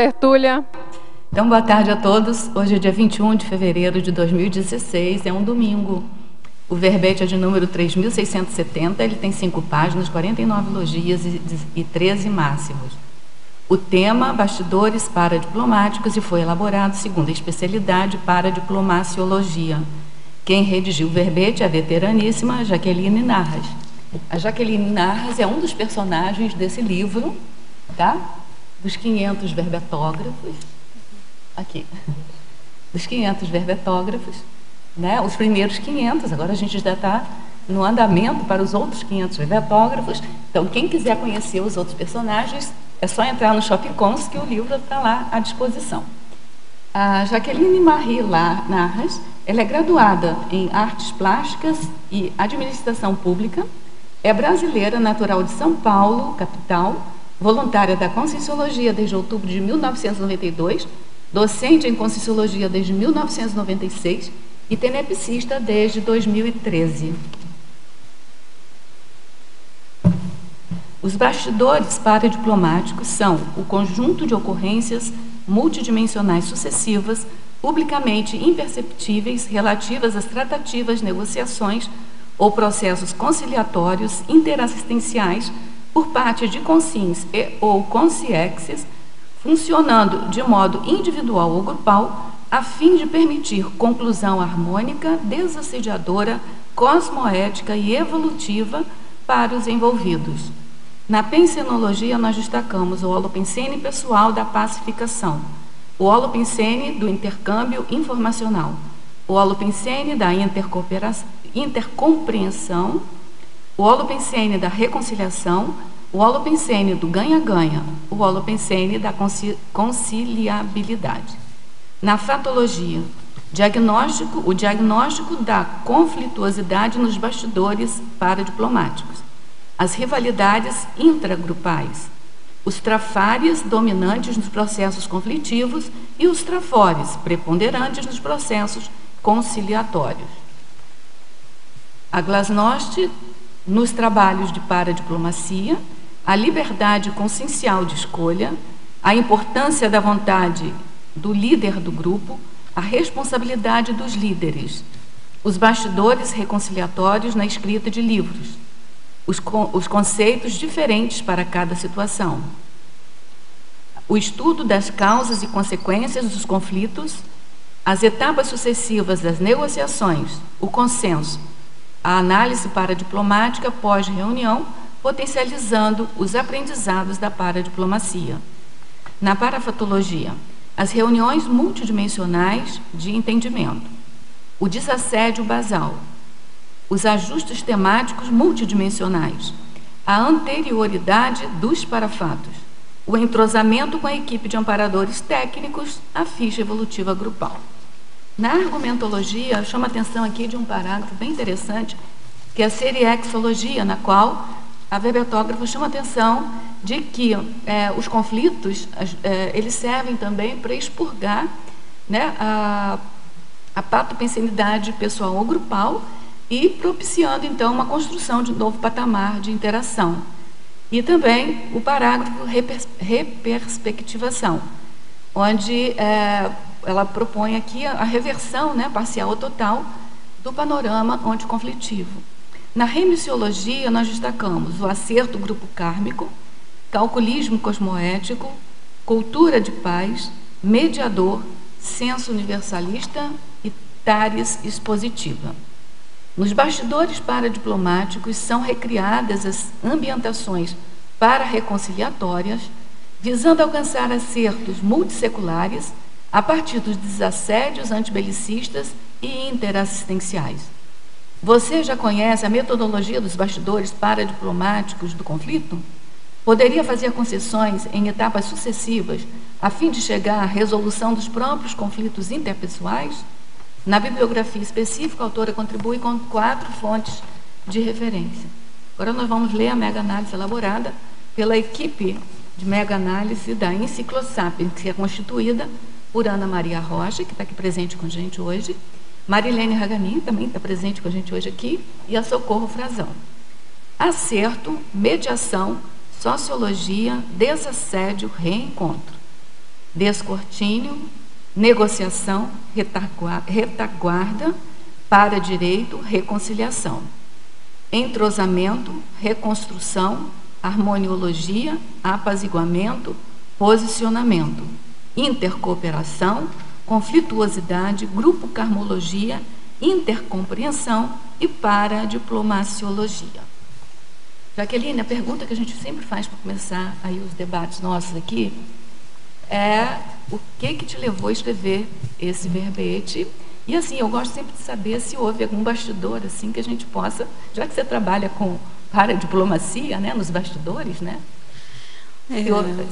tertúlia. Então, boa tarde a todos. Hoje é dia 21 de fevereiro de 2016, é um domingo. O verbete é de número 3.670, ele tem 5 páginas, 49 elogias e 13 máximos. O tema, bastidores paradiplomáticos, e foi elaborado segundo a especialidade paradiplomaciologia. Quem redigiu o verbete é a veteraníssima Jaqueline Narras. A Jaqueline Narras é um dos personagens desse livro, tá? Dos 500 verbetógrafos. Aqui. Dos 500 verbetógrafos, né? Os primeiros 500, agora a gente já está no andamento para os outros 500 verbetógrafos. Então, quem quiser conhecer os outros personagens, é só entrar no Shopcons que o livro está lá à disposição. A Jaqueline Marie Narras, ela é graduada em Artes Plásticas e Administração Pública, é brasileira, natural de São Paulo, capital, voluntária da Conscienciologia desde outubro de 1992, docente em Conscienciologia desde 1996 e tenepsista desde 2013. Os bastidores paradiplomáticos são o conjunto de ocorrências multidimensionais sucessivas, publicamente imperceptíveis, relativas às tratativas, negociações ou processos conciliatórios interassistenciais por parte de consciens e ou consciexes, funcionando de modo individual ou grupal, a fim de permitir conclusão harmônica, desassediadora, cosmoética e evolutiva para os envolvidos. Na pensenologia, nós destacamos o holopensene pessoal da pacificação, o holopensene do intercâmbio informacional, o holopensene da intercompreensão, o holopensene da reconciliação, o holopensene do ganha-ganha, o holopensene da conciliabilidade. Na fatologia, o diagnóstico da conflituosidade nos bastidores paradiplomáticos, as rivalidades intragrupais, os trafares dominantes nos processos conflitivos e os trafores preponderantes nos processos conciliatórios. A glasnost nos trabalhos de paradiplomacia, a liberdade consciencial de escolha, a importância da vontade do líder do grupo, a responsabilidade dos líderes, os bastidores reconciliatórios na escrita de livros, os conceitos diferentes para cada situação, o estudo das causas e consequências dos conflitos, as etapas sucessivas das negociações, o consenso, a análise paradiplomática pós-reunião, potencializando os aprendizados da paradiplomacia. Na parafatologia, as reuniões multidimensionais de entendimento, o desassédio basal, os ajustes temáticos multidimensionais, a anterioridade dos parafatos, o entrosamento com a equipe de amparadores técnicos, a ficha evolutiva grupal. Na argumentologia, eu chamo a atenção aqui de um parágrafo bem interessante, que é a seriexologia, na qual a verbetógrafa chama a atenção de que os conflitos, eles servem também para expurgar, né, a patopensenidade pessoal ou grupal e propiciando, então, uma construção de um novo patamar de interação. E também o parágrafo reperspectivação, onde ela propõe aqui a reversão, né, parcial ou total do panorama anticonflitivo. Na remissiologia, nós destacamos o acerto grupo kármico, calculismo cosmoético, cultura de paz, mediador, senso universalista e tares expositiva. Nos bastidores paradiplomáticos são recriadas as ambientações para-reconciliatórias, visando alcançar acertos multisseculares a partir dos desassédios antibelicistas e interassistenciais. Você já conhece a metodologia dos bastidores paradiplomáticos do conflito? Poderia fazer concessões em etapas sucessivas a fim de chegar à resolução dos próprios conflitos interpessoais? Na bibliografia específica, a autora contribui com 4 fontes de referência. Agora nós vamos ler a mega-análise elaborada pela equipe de mega-análise da Enciclosapiens, que é constituída por Ana Maria Rocha, que está aqui presente com a gente hoje, Marilene Raganin, também está presente com a gente hoje aqui, e a Socorro Frazão. Acerto, mediação, sociologia, desassédio, reencontro. descortínio, negociação, retaguarda, para-direito, reconciliação, entrosamento, reconstrução, harmoniologia, apaziguamento, posicionamento, intercooperação, conflituosidade, grupo-carmologia, intercompreensão e paradiplomaciologia. Jaqueline, a pergunta que a gente sempre faz para começar aí os debates nossos aqui é o que te levou a escrever esse verbete? E assim, eu gosto sempre de saber se houve algum bastidor assim que a gente possa, já que você trabalha com paradiplomacia, né, nos bastidores, né?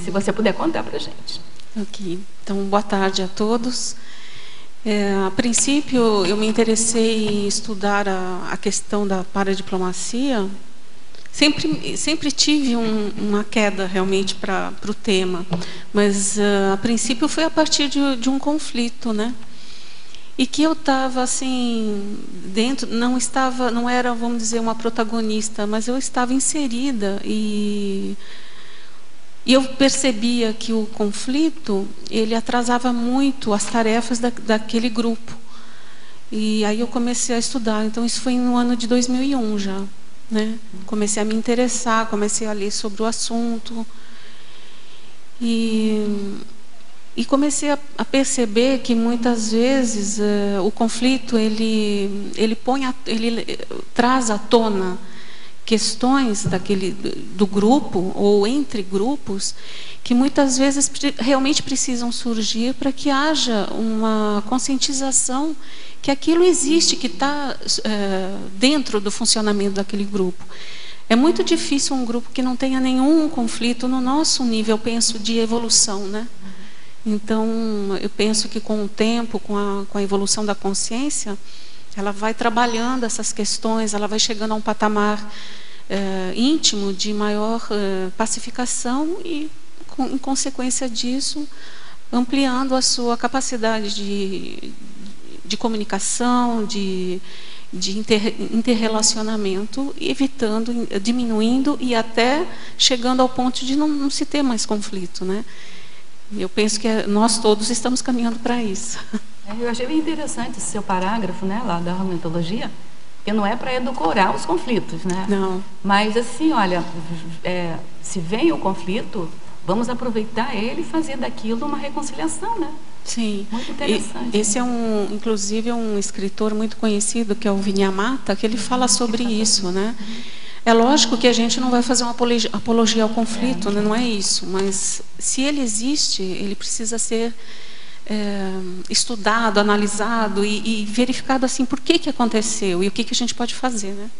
Se você puder contar para a gente. Ok. Então, boa tarde a todos. A princípio, eu me interessei em estudar a questão da paradiplomacia. Sempre tive uma queda realmente para o tema, mas a princípio foi a partir de um conflito, né? E que eu estava assim dentro, não era, vamos dizer, uma protagonista, mas eu estava inserida e eu percebia que o conflito ele atrasava muito as tarefas daquele grupo. E aí eu comecei a estudar. Então isso foi no ano de 2001 já. Né? Comecei a me interessar, comecei a ler sobre o assunto e comecei a perceber que muitas vezes o conflito ele traz à tona questões do grupo ou entre grupos que muitas vezes realmente precisam surgir para que haja uma conscientização que aquilo existe, que está dentro do funcionamento daquele grupo. É muito difícil um grupo que não tenha nenhum conflito no nosso nível, eu penso, de evolução, né? Então, eu penso que com o tempo, com a evolução da consciência, ela vai trabalhando essas questões, ela vai chegando a um patamar íntimo de maior pacificação e, em consequência disso, ampliando a sua capacidade de comunicação, de interrelacionamento, evitando, diminuindo e até chegando ao ponto de não se ter mais conflito, né? Eu penso que nós todos estamos caminhando para isso. Eu achei bem interessante esse seu parágrafo, né, lá da harmonitologia, que não é para edulcorar os conflitos, né? Não. Mas assim, olha, se vem o conflito, vamos aproveitar ele e fazer daquilo uma reconciliação, né? Sim. Muito interessante. Esse é inclusive um escritor muito conhecido, que é o Vinyamata, que ele fala sobre isso, né? É lógico que a gente não vai fazer uma apologia ao conflito, né? Não é isso, mas se ele existe, ele precisa ser estudado, analisado e verificado assim, por que aconteceu e o que a gente pode fazer, né?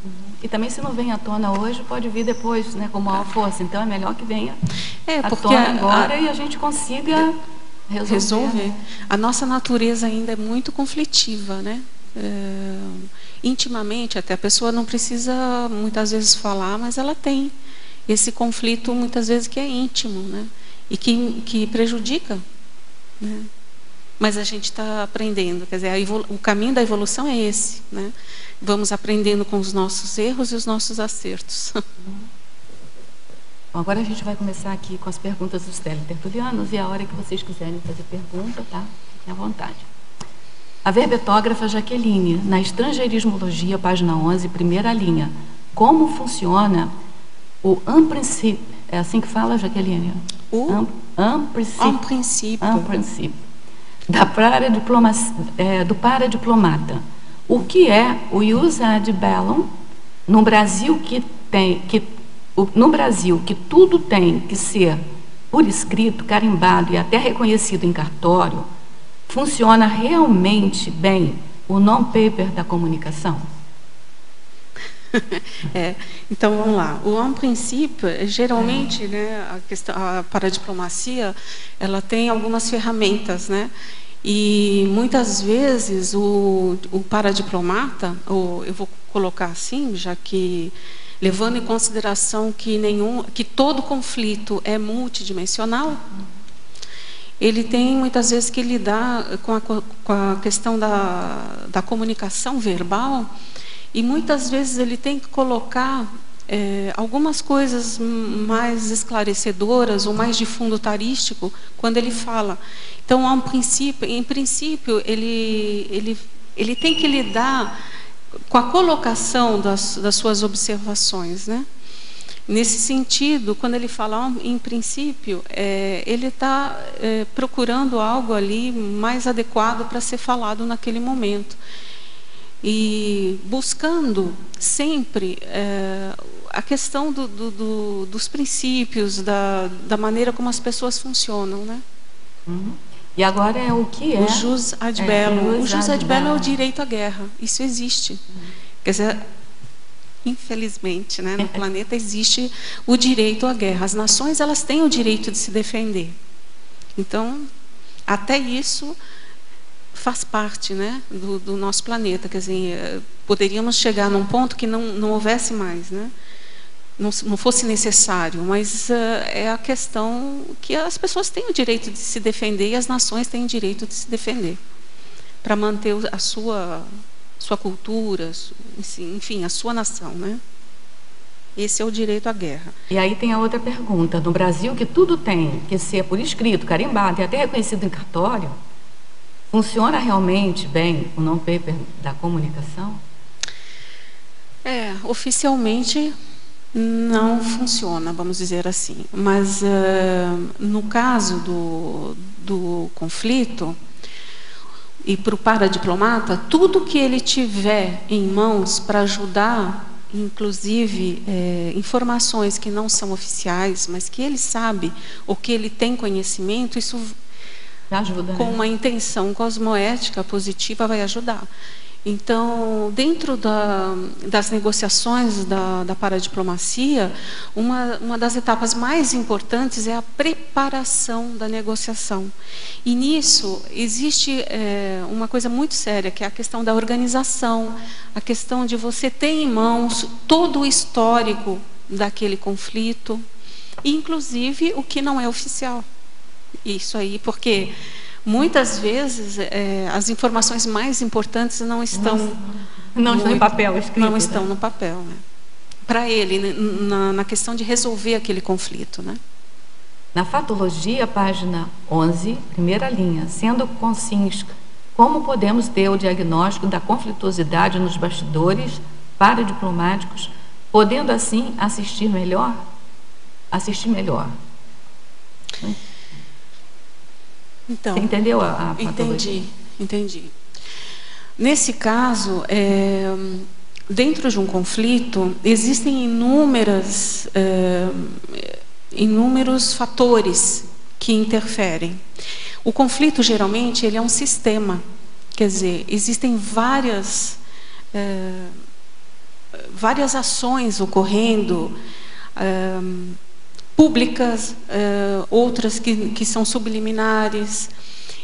E também, se não vem à tona hoje, pode vir depois, né, com maior força. Então é melhor que venha à tona agora e a gente consiga resolver. A nossa natureza ainda é muito conflitiva, né? Intimamente, até a pessoa não precisa muitas vezes falar, mas ela tem esse conflito muitas vezes que é íntimo, né? E que prejudica, né? Mas a gente está aprendendo, quer dizer, o caminho da evolução é esse, né? Vamos aprendendo com os nossos erros e os nossos acertos. Bom, agora a gente vai começar aqui com as perguntas dos teletertulianos, e a hora que vocês quiserem fazer pergunta, tá? Fiquem à vontade. A verbetógrafa Jaqueline, na Estrangeirismologia, página 11, primeira linha. Como funciona o en princípio? É assim que fala, Jaqueline? En princípio. En princípio. Do paradiplomata. O que é o ius ad bellum no Brasil que tudo tem que ser por escrito, carimbado e até reconhecido em cartório? Funciona realmente bem o non-paper da comunicação? Então vamos lá. O en princípio, geralmente, né, a paradiplomacia, ela tem algumas ferramentas, né? E muitas vezes o paradiplomata, eu vou colocar assim, já que levando em consideração que todo conflito é multidimensional, ele tem muitas vezes que lidar com a questão da comunicação verbal, e muitas vezes ele tem que colocar algumas coisas mais esclarecedoras ou mais de fundo tarístico quando ele fala. Então, em princípio, ele tem que lidar com a colocação das suas observações, né? Nesse sentido, quando ele fala em princípio, ele está procurando algo ali mais adequado para ser falado naquele momento. E buscando sempre a questão dos princípios, da maneira como as pessoas funcionam, né? Uhum. E agora é o que é? O jus ad bellum. O jus ad bellum é o direito à guerra. Isso existe. Quer dizer, infelizmente, né, no planeta existe o direito à guerra. As nações, elas têm o direito de se defender. Então, até isso faz parte, né, do nosso planeta. Quer dizer, poderíamos chegar num ponto que não houvesse mais, né? Não fosse necessário, mas é a questão que as pessoas têm o direito de se defender e as nações têm o direito de se defender para manter a sua cultura, enfim, a sua nação, né? Esse é o direito à guerra. E aí tem a outra pergunta. No Brasil, que tudo tem que ser por escrito, carimbado e até reconhecido em cartório, funciona realmente bem o non-paper da comunicação? Oficialmente não funciona, vamos dizer assim. Mas no caso do conflito, e para o paradiplomata, tudo que ele tiver em mãos para ajudar, inclusive informações que não são oficiais, mas que ele sabe ou que ele tem conhecimento, isso ajuda, com né? uma intenção cosmoética positiva vai ajudar. Então, dentro das negociações da paradiplomacia, uma das etapas mais importantes é a preparação da negociação. E nisso existe uma coisa muito séria, que é a questão da organização, a questão de você ter em mãos todo o histórico daquele conflito, inclusive o que não é oficial. Isso aí, porque muitas vezes as informações mais importantes não estão em papel escrito. Não estão no papel, né? Para ele, na questão de resolver aquele conflito, né? Na fatologia, página 11, primeira linha, sendo conscientes, como podemos ter o diagnóstico da conflituosidade nos bastidores paradiplomáticos, podendo assim assistir melhor? Então, você entendeu a patologia? Entendi. Nesse caso, dentro de um conflito, existem inúmeros fatores que interferem. O conflito, geralmente, ele é um sistema. Quer dizer, existem várias ações ocorrendo, públicas, outras que são subliminares.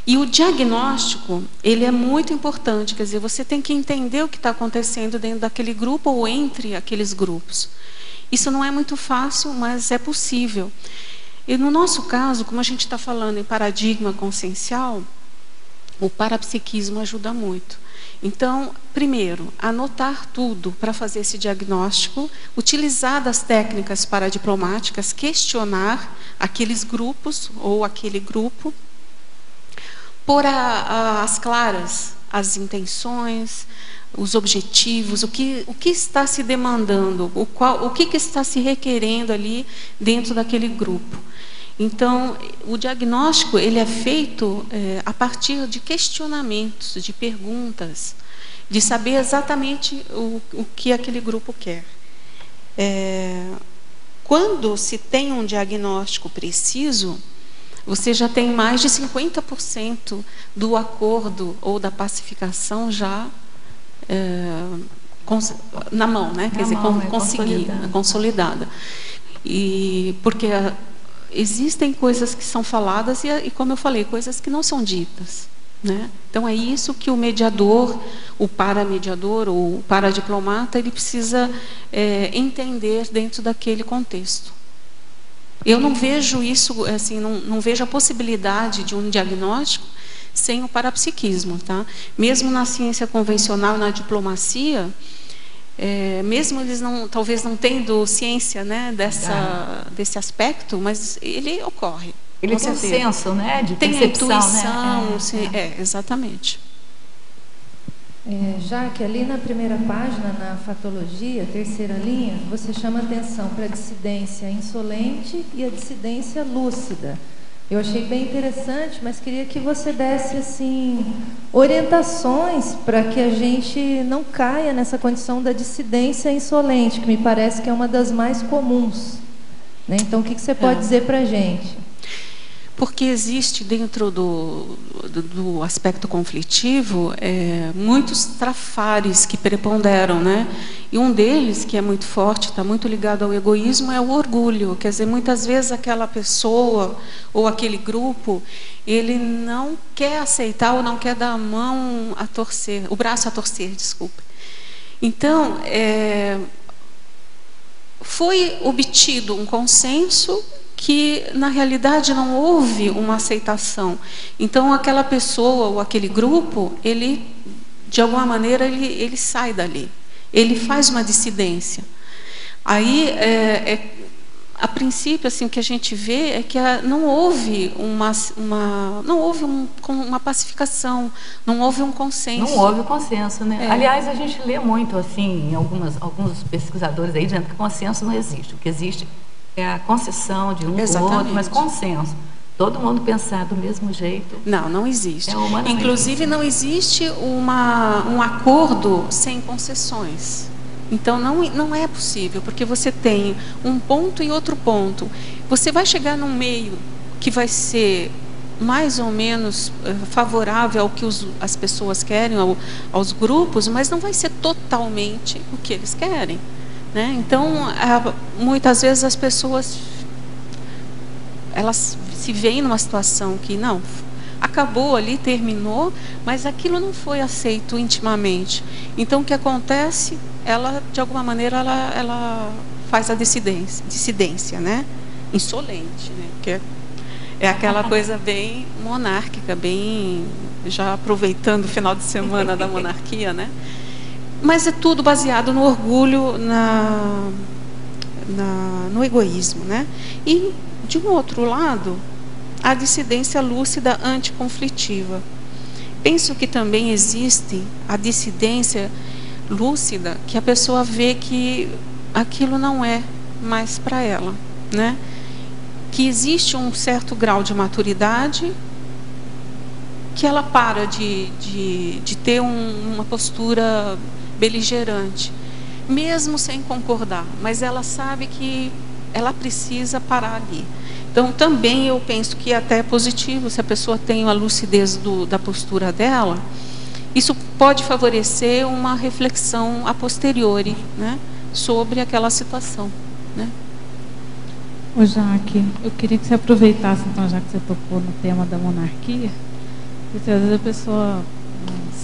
E o diagnóstico, ele é muito importante, quer dizer, você tem que entender o que está acontecendo dentro daquele grupo ou entre aqueles grupos. Isso não é muito fácil, mas é possível. E no nosso caso, como a gente está falando em paradigma consciencial, o parapsiquismo ajuda muito. Então, primeiro, anotar tudo para fazer esse diagnóstico, utilizar das técnicas paradiplomáticas, questionar aqueles grupos ou aquele grupo, pôr às claras as intenções, os objetivos, o que está se demandando, o que está se requerendo ali dentro daquele grupo. Então, o diagnóstico ele é feito a partir de questionamentos, de perguntas, de saber exatamente o que aquele grupo quer. Quando se tem um diagnóstico preciso, você já tem mais de 50% do acordo ou da pacificação já na mão, né? Quer dizer, consolidada. E porque existem coisas que são faladas e, como eu falei, coisas que não são ditas, né? Então é isso que o mediador, o paramediador ou o paradiplomata, ele precisa entender dentro daquele contexto. Eu não vejo isso, assim, não vejo a possibilidade de um diagnóstico sem o parapsiquismo, tá? Mesmo na ciência convencional, na diplomacia, mesmo eles talvez não tendo ciência, né, desse aspecto, mas ele ocorre. Ele tem um senso, né, de tem percepção, a intuição, né? Exatamente. Já que ali na primeira página, na fatologia, terceira linha, você chama atenção para a dissidência insolente e a dissidência lúcida. Eu achei bem interessante, mas queria que você desse assim orientações para que a gente não caia nessa condição da dissidência insolente, que me parece que é uma das mais comuns, né? Então, o que você pode dizer para a gente? Porque existe dentro do aspecto conflitivo muitos trafares que preponderam, né? E um deles, que é muito forte, está muito ligado ao egoísmo, é o orgulho. Quer dizer, muitas vezes aquela pessoa ou aquele grupo, ele não quer aceitar ou não quer dar a mão a torcer, o braço a torcer, desculpe. Então, foi obtido um consenso que, na realidade, não houve uma aceitação. Então, aquela pessoa ou aquele grupo, ele, de alguma maneira, ele sai dali. Ele faz uma dissidência. Aí, a princípio, assim, o que a gente vê é que não houve uma pacificação, não houve um consenso. Não houve consenso, né? Aliás, a gente lê muito, assim, em alguns pesquisadores aí dizendo que consenso não existe. O que existe é a concessão de um do outro, mas consenso. Todo mundo pensar do mesmo jeito. Não existe. Inclusive, não existe um acordo sem concessões. Então, não é possível, porque você tem um ponto e outro ponto. Você vai chegar num meio que vai ser mais ou menos favorável ao que as pessoas querem, aos grupos, mas não vai ser totalmente o que eles querem. Né? Então, muitas vezes as pessoas elas se veem numa situação que não, acabou ali, terminou, mas aquilo não foi aceito intimamente. Então, o que acontece? Ela, de alguma maneira, ela faz a dissidência, né? Insolente, né? Porque é aquela coisa bem monárquica, bem já aproveitando o final de semana da monarquia, né? Mas é tudo baseado no orgulho, no egoísmo, né? E, de um outro lado, a dissidência lúcida anticonflitiva. Penso que também existe a dissidência lúcida, que a pessoa vê que aquilo não é mais para ela, né? Que existe um certo grau de maturidade, que ela para de ter uma postura beligerante, mesmo sem concordar, mas ela sabe que ela precisa parar ali. Então, também eu penso que até é positivo se a pessoa tem uma lucidez da postura dela. Isso pode favorecer uma reflexão a posteriori, né, sobre aquela situação, né? Ô Jaque, eu queria que você aproveitasse, então, já que você tocou no tema da monarquia, porque às vezes a pessoa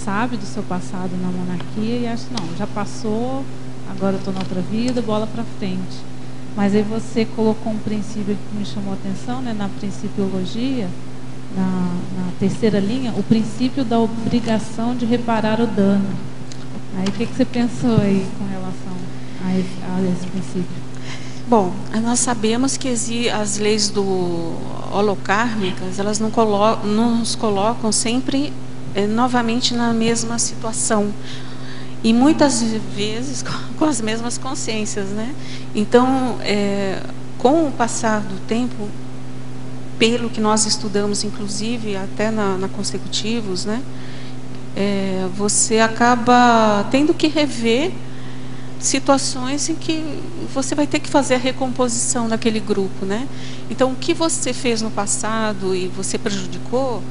sabe do seu passado na monarquia e acha, não, já passou, agora eu estou na outra vida, bola para frente. Mas aí você colocou um princípio que me chamou a atenção, né, na principiologia, na terceira linha, o princípio da obrigação de reparar o dano. Aí o que você pensou aí com relação a esse princípio? Bom, nós sabemos que as leis holocármicas, elas nos colocam sempre novamente na mesma situação. E muitas vezes com as mesmas consciências, né? Então, com o passar do tempo, pelo que nós estudamos, inclusive até na consecutivos, né? Você acaba tendo que rever situações em que você vai ter que fazer a recomposição daquele grupo, né? Então, o que você fez no passado e você prejudicou,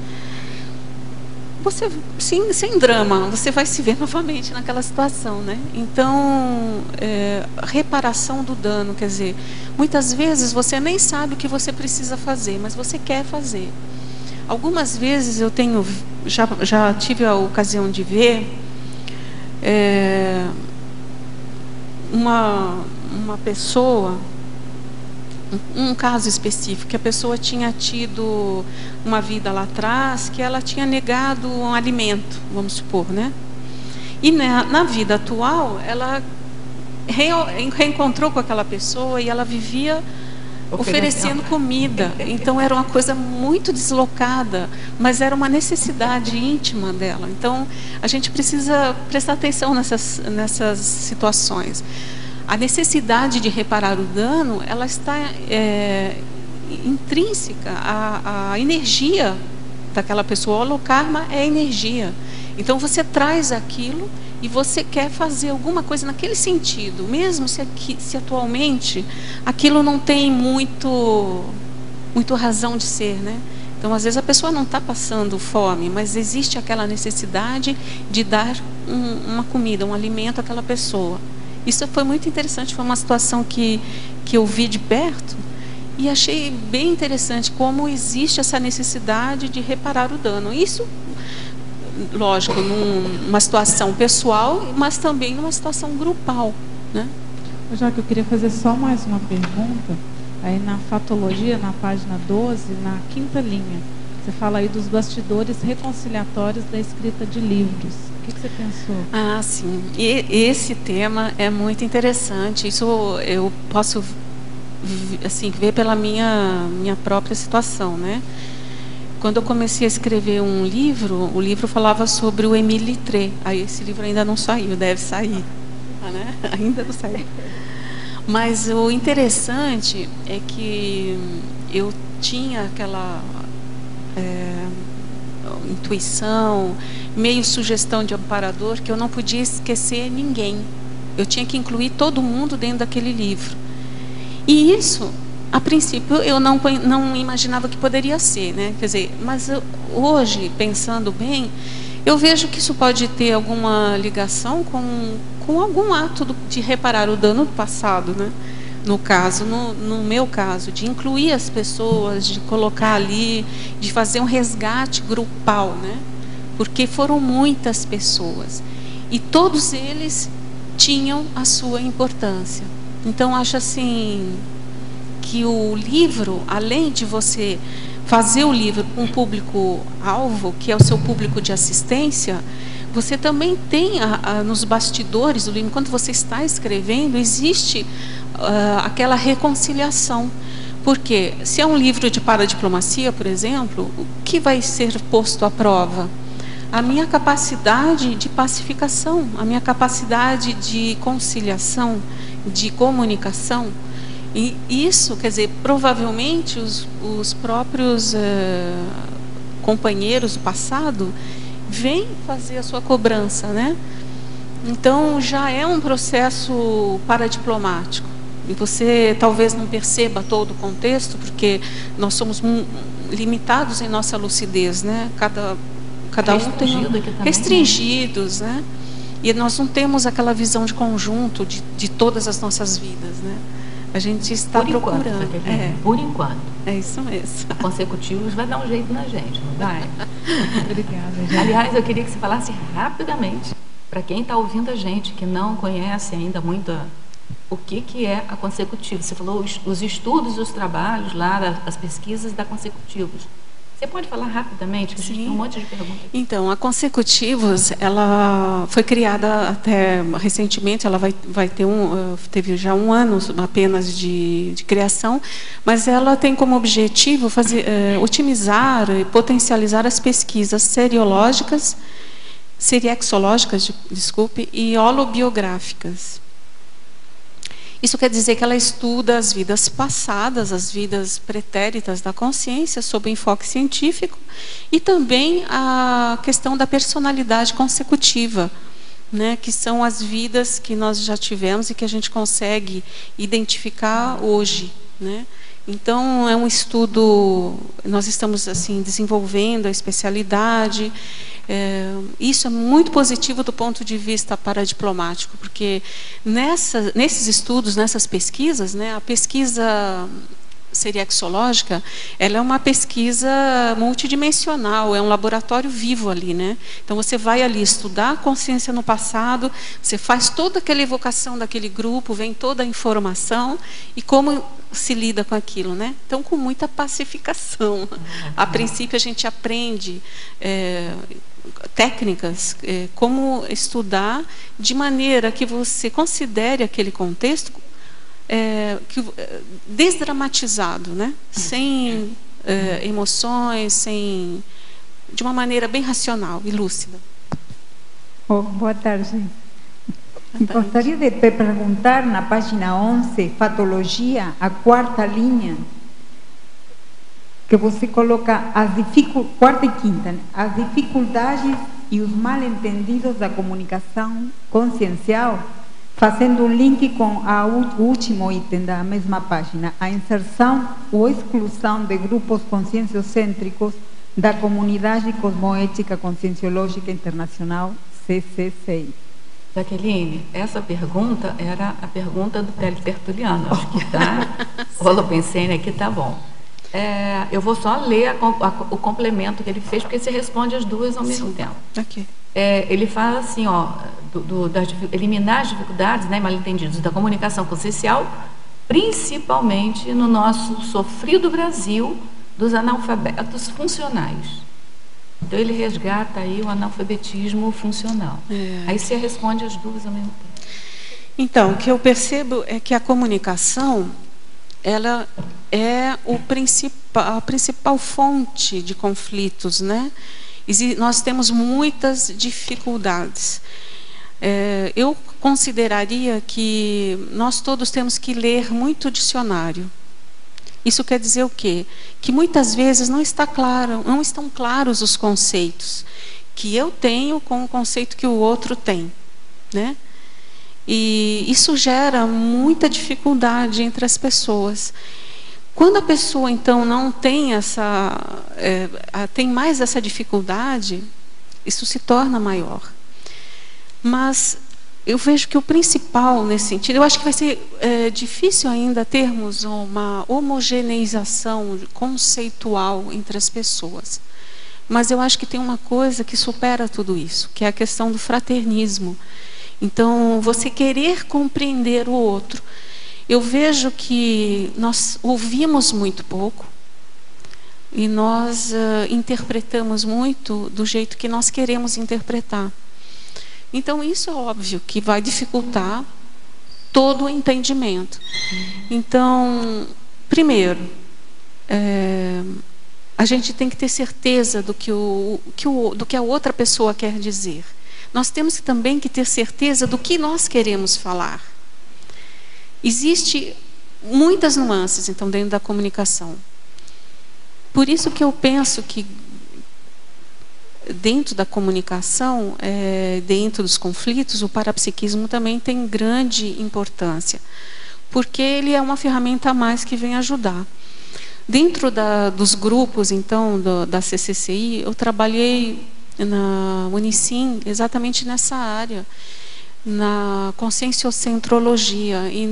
você, sem drama, você vai se ver novamente naquela situação, né? Então, reparação do dano, quer dizer, muitas vezes você nem sabe o que você precisa fazer, mas você quer fazer. Algumas vezes eu já tive a ocasião de ver uma pessoa, um caso específico, que a pessoa tinha tido uma vida lá atrás, que ela tinha negado um alimento, vamos supor, né? E na vida atual, ela reencontrou com aquela pessoa e ela vivia oferecendo comida. Então era uma coisa muito deslocada, mas era uma necessidade íntima dela. Então a gente precisa prestar atenção nessas situações. A necessidade de reparar o dano, ela está intrínseca à energia daquela pessoa. O holokarma é energia. Então você traz aquilo e você quer fazer alguma coisa naquele sentido, mesmo se atualmente aquilo não tem muito razão de ser, né? Então, às vezes a pessoa não está passando fome, mas existe aquela necessidade de dar uma comida, um alimento àquela pessoa. Isso foi muito interessante, foi uma situação que eu vi de perto e achei bem interessante como existe essa necessidade de reparar o dano. Isso, lógico, numa situação pessoal, mas também numa situação grupal, né? Já que eu queria fazer só mais uma pergunta, aí na fatologia, na página 12, na 5ª linha, você fala aí dos bastidores reconciliatórios da escrita de livros. O que você pensou? Ah, sim. E esse tema é muito interessante. Isso eu posso assim ver pela minha própria situação, né? Quando eu comecei a escrever um livro, o livro falava sobre o Émile Littré. Aí esse livro ainda não saiu, deve sair, né? Ainda não saiu. Mas o interessante é que eu tinha aquela intuição, meio sugestão de amparador, que eu não podia esquecer ninguém. Eu tinha que incluir todo mundo dentro daquele livro. E isso, a princípio, eu não imaginava que poderia ser, né? Quer dizer, mas hoje, pensando bem, eu vejo que isso pode ter alguma ligação com algum ato de reparar o dano do passado, né? No caso, no meu caso, de incluir as pessoas, de colocar ali, de fazer um resgate grupal, né? Porque foram muitas pessoas e todos eles tinham a sua importância. Então, acho assim que o livro, além de você fazer o livro com um público-alvo, que é o seu público de assistência, você também tem nos bastidores do livro, enquanto você está escrevendo, existe aquela reconciliação. Porque se é um livro de paradiplomacia, por exemplo, o que vai ser posto à prova? A minha capacidade de pacificação, a minha capacidade de conciliação, de comunicação. E isso, quer dizer, provavelmente os próprios companheiros do passado vêm fazer a sua cobrança, né? Então já é um processo paradiplomático. E você talvez não perceba todo o contexto, porque nós somos limitados em nossa lucidez, né? Cada um tem restringidos, né? E nós não temos aquela visão de conjunto de todas as nossas vidas, né? A gente está procurando. Por enquanto. É isso mesmo. Consecutivos vai dar um jeito na gente, não vai? Obrigada, gente. Aliás, eu queria que você falasse rapidamente, para quem está ouvindo a gente, que não conhece ainda muito o que é a Consecutivos. Você falou os estudos e os trabalhos lá, as pesquisas da Consecutivos. Você pode falar rapidamente, que a gente tem um monte de perguntas. Então, a Consecutivos, ela foi criada até recentemente, ela vai ter teve já 1 ano apenas de criação, mas ela tem como objetivo otimizar e potencializar as pesquisas seriexológicas, desculpe, e holobiográficas. Isso quer dizer que ela estuda as vidas passadas, as vidas pretéritas da consciência, sob enfoque científico, e também a questão da personalidade consecutiva, né, que são as vidas que nós já tivemos e que a gente consegue identificar hoje, né? Então, é um estudo, nós estamos assim desenvolvendo a especialidade. Isso é muito positivo do ponto de vista paradiplomático, porque nesses estudos, nessas pesquisas, né, a pesquisa seriexológica, ela é uma pesquisa multidimensional, é um laboratório vivo ali, né? Então você vai ali estudar a consciência no passado, você faz toda aquela evocação daquele grupo, vem toda a informação e como se lida com aquilo, né? Então, com muita pacificação. A princípio a gente aprende técnicas, como estudar de maneira que você considere aquele contexto desdramatizado, né? Sem emoções, de uma maneira bem racional e lúcida. Boa tarde. Gostaria de perguntar, na página 11, Fatologia, a quarta linha, que você coloca quarta e quinta, as dificuldades e os mal-entendidos da comunicação consciencial, fazendo um link com o último item da mesma página, a inserção ou exclusão de grupos conscienciocêntricos da Comunidade Cosmoética Conscienciológica Internacional, CCCI. Jaqueline, essa pergunta era a pergunta do Tertuliano. Acho que está. O Holopensene aqui está bom. Eu vou só ler o complemento que ele fez, porque você responde as duas ao mesmo tempo. Okay. Ele fala assim, eliminar as dificuldades, né, mal-entendidos da comunicação consciencial, principalmente no nosso sofrido Brasil dos analfabetos funcionais. Então ele resgata aí o analfabetismo funcional. Aí você responde as duas ao mesmo tempo. Então, o que eu percebo é que a comunicação, ela é a principal fonte de conflitos, né? Nós temos muitas dificuldades. Eu consideraria que nós todos temos que ler muito dicionário. Isso quer dizer o quê? Que muitas vezes não estão claros os conceitos que eu tenho com o conceito que o outro tem, né? E isso gera muita dificuldade entre as pessoas. Quando a pessoa, então, não tem tem mais essa dificuldade, isso se torna maior. Mas eu vejo que o principal nesse sentido, eu acho que vai ser difícil ainda termos uma homogeneização conceitual entre as pessoas. Mas eu acho que tem uma coisa que supera tudo isso, que é a questão do fraternismo. Então, você querer compreender o outro. Eu vejo que nós ouvimos muito pouco e nós interpretamos muito do jeito que nós queremos interpretar. Então, isso é óbvio que vai dificultar todo o entendimento. Então, primeiro, a gente tem que ter certeza do que a outra pessoa quer dizer. Nós temos também que ter certeza do que nós queremos falar. Existem muitas nuances, então, dentro da comunicação. Por isso que eu penso que dentro da comunicação, dentro dos conflitos, o parapsiquismo também tem grande importância, porque ele é uma ferramenta a mais que vem ajudar. Dentro dos grupos, então, da CCCI, eu trabalhei na Unicim exatamente nessa área, na conscienciocentrologia. E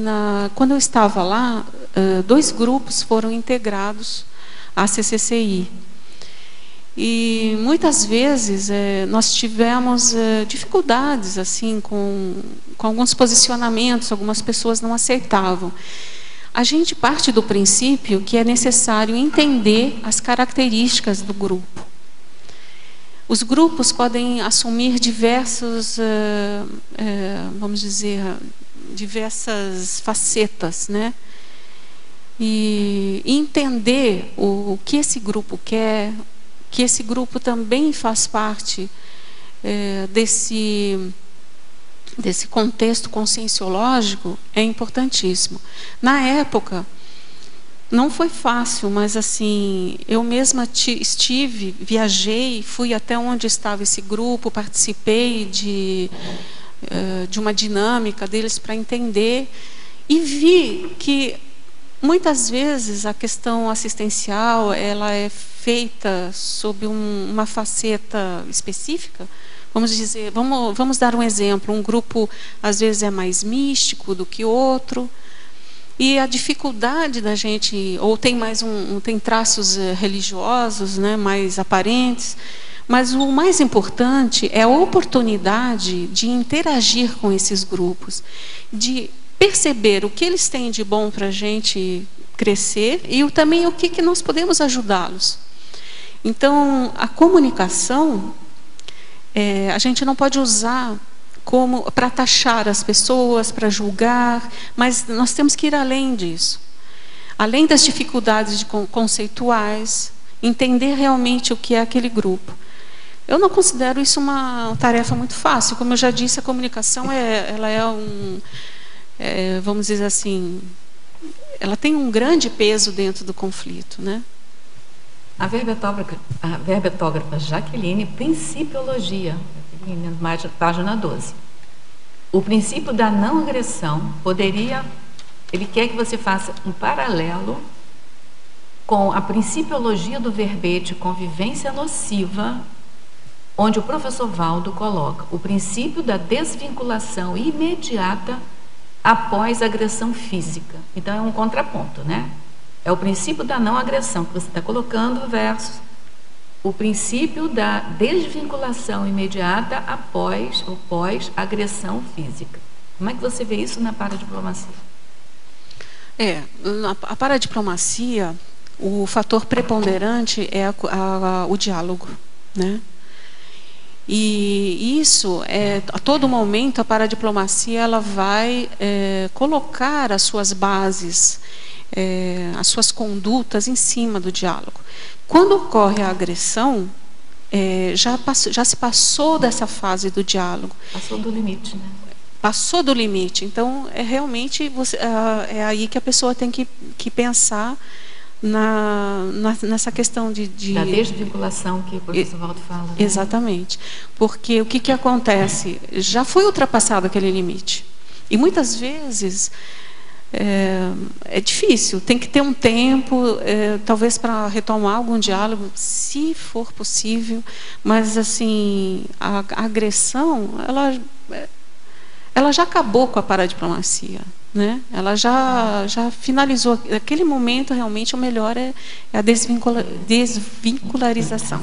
quando eu estava lá, 2 grupos foram integrados à CCCI. E muitas vezes nós tivemos dificuldades assim com alguns posicionamentos, algumas pessoas não aceitavam. A gente parte do princípio que é necessário entender as características do grupo. Os grupos podem assumir vamos dizer, diversas facetas, né? E entender o que esse grupo quer, que esse grupo também faz parte desse contexto conscienciológico, é importantíssimo. Na época, não foi fácil, mas assim, eu mesma viajei, fui até onde estava esse grupo, participei de uma dinâmica deles para entender, e vi que muitas vezes a questão assistencial ela é feita sob uma faceta específica. Vamos dizer, vamos dar um exemplo. Um grupo às vezes é mais místico do que outro, e a dificuldade da gente, ou tem tem traços religiosos, né, mais aparentes. Mas o mais importante é a oportunidade de interagir com esses grupos, de perceber o que eles têm de bom para a gente crescer e também o que nós podemos ajudá-los. Então, a comunicação, a gente não pode usar como para taxar as pessoas, para julgar, mas nós temos que ir além disso. Além das dificuldades conceituais, entender realmente o que é aquele grupo. Eu não considero isso uma tarefa muito fácil. Como eu já disse, a comunicação vamos dizer assim, ela tem um grande peso dentro do conflito, né? A verbetógrafa Jaqueline, Principiologia, página 12. O princípio da não agressão ele quer que você faça um paralelo com a principiologia do verbete convivência nociva, onde o professor Valdo coloca o princípio da desvinculação imediata após agressão física. Então é um contraponto, né? É o princípio da não agressão que você está colocando versus o princípio da desvinculação imediata após ou pós-agressão física. Como é que você vê isso na paradiplomacia? A paradiplomacia, o fator preponderante é o diálogo, né? E isso, a todo momento, a paradiplomacia ela vai colocar as suas bases, as suas condutas em cima do diálogo. Quando ocorre a agressão, já se passou dessa fase do diálogo. Passou do limite, né? Passou do limite. Então, realmente, é aí que a pessoa tem que pensar nessa questão da desvinculação que o professor Valdo fala. Né? Exatamente. Porque o que acontece? Já foi ultrapassado aquele limite. E muitas vezes é difícil, tem que ter um tempo, talvez para retomar algum diálogo, se for possível, mas assim, a agressão, ela já acabou com a paradiplomacia. Né? Ela já finalizou. Naquele momento, realmente, o melhor é a desvincularização.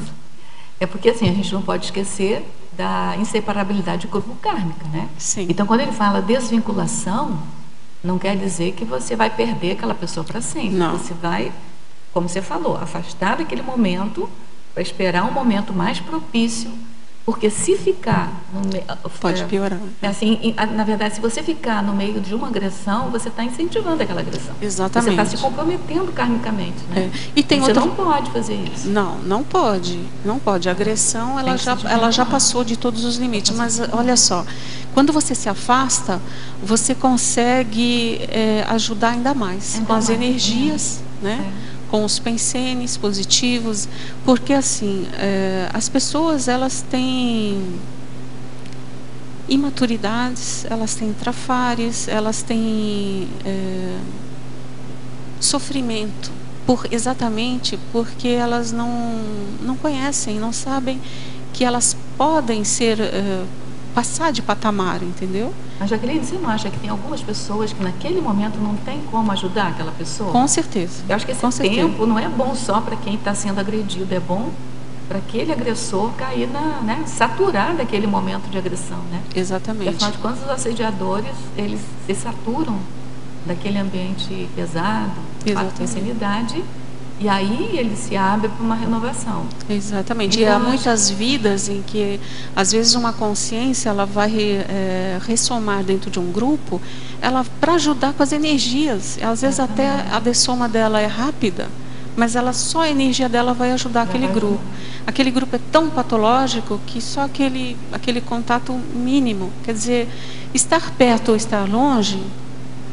É porque, assim, a gente não pode esquecer da inseparabilidade grupo-kármica, né? Sim. Então, quando ele fala desvinculação, não quer dizer que você vai perder aquela pessoa para sempre. Não. Você vai, como você falou, afastar daquele momento para esperar um momento mais propício. Porque se ficar pode piorar. Assim, na verdade, se você ficar no meio de uma agressão, você está incentivando aquela agressão. Exatamente. Você está se comprometendo karmicamente, né? E tem você não pode fazer isso. Não pode. Não pode. A agressão, ela já passou de todos os limites. Mas olha só, quando você se afasta, você consegue ajudar ainda mais com as energias, né? Com os pensenes positivos, porque assim, as pessoas elas têm imaturidades, elas têm trafares, elas têm sofrimento, exatamente porque elas não conhecem, não sabem que elas podem passar de patamar, entendeu? Mas, Jaqueline, você não acha que tem algumas pessoas que naquele momento não tem como ajudar aquela pessoa? Com certeza. Eu acho que esse tempo não é bom só para quem está sendo agredido, é bom para aquele agressor cair saturar daquele momento de agressão, né? Exatamente. Porque, afinal de contas, os assediadores, eles se saturam daquele ambiente pesado, de insanidade, e aí ele se abre para uma renovação. Exatamente. Então, e há muitas vidas em que, às vezes, uma consciência ela vai ressomar dentro de um grupo, para ajudar com as energias. Às vezes até a dessoma dela é rápida, mas só a energia dela vai ajudar aquele grupo. Aquele grupo é tão patológico que só aquele contato mínimo, quer dizer, estar perto ou estar longe,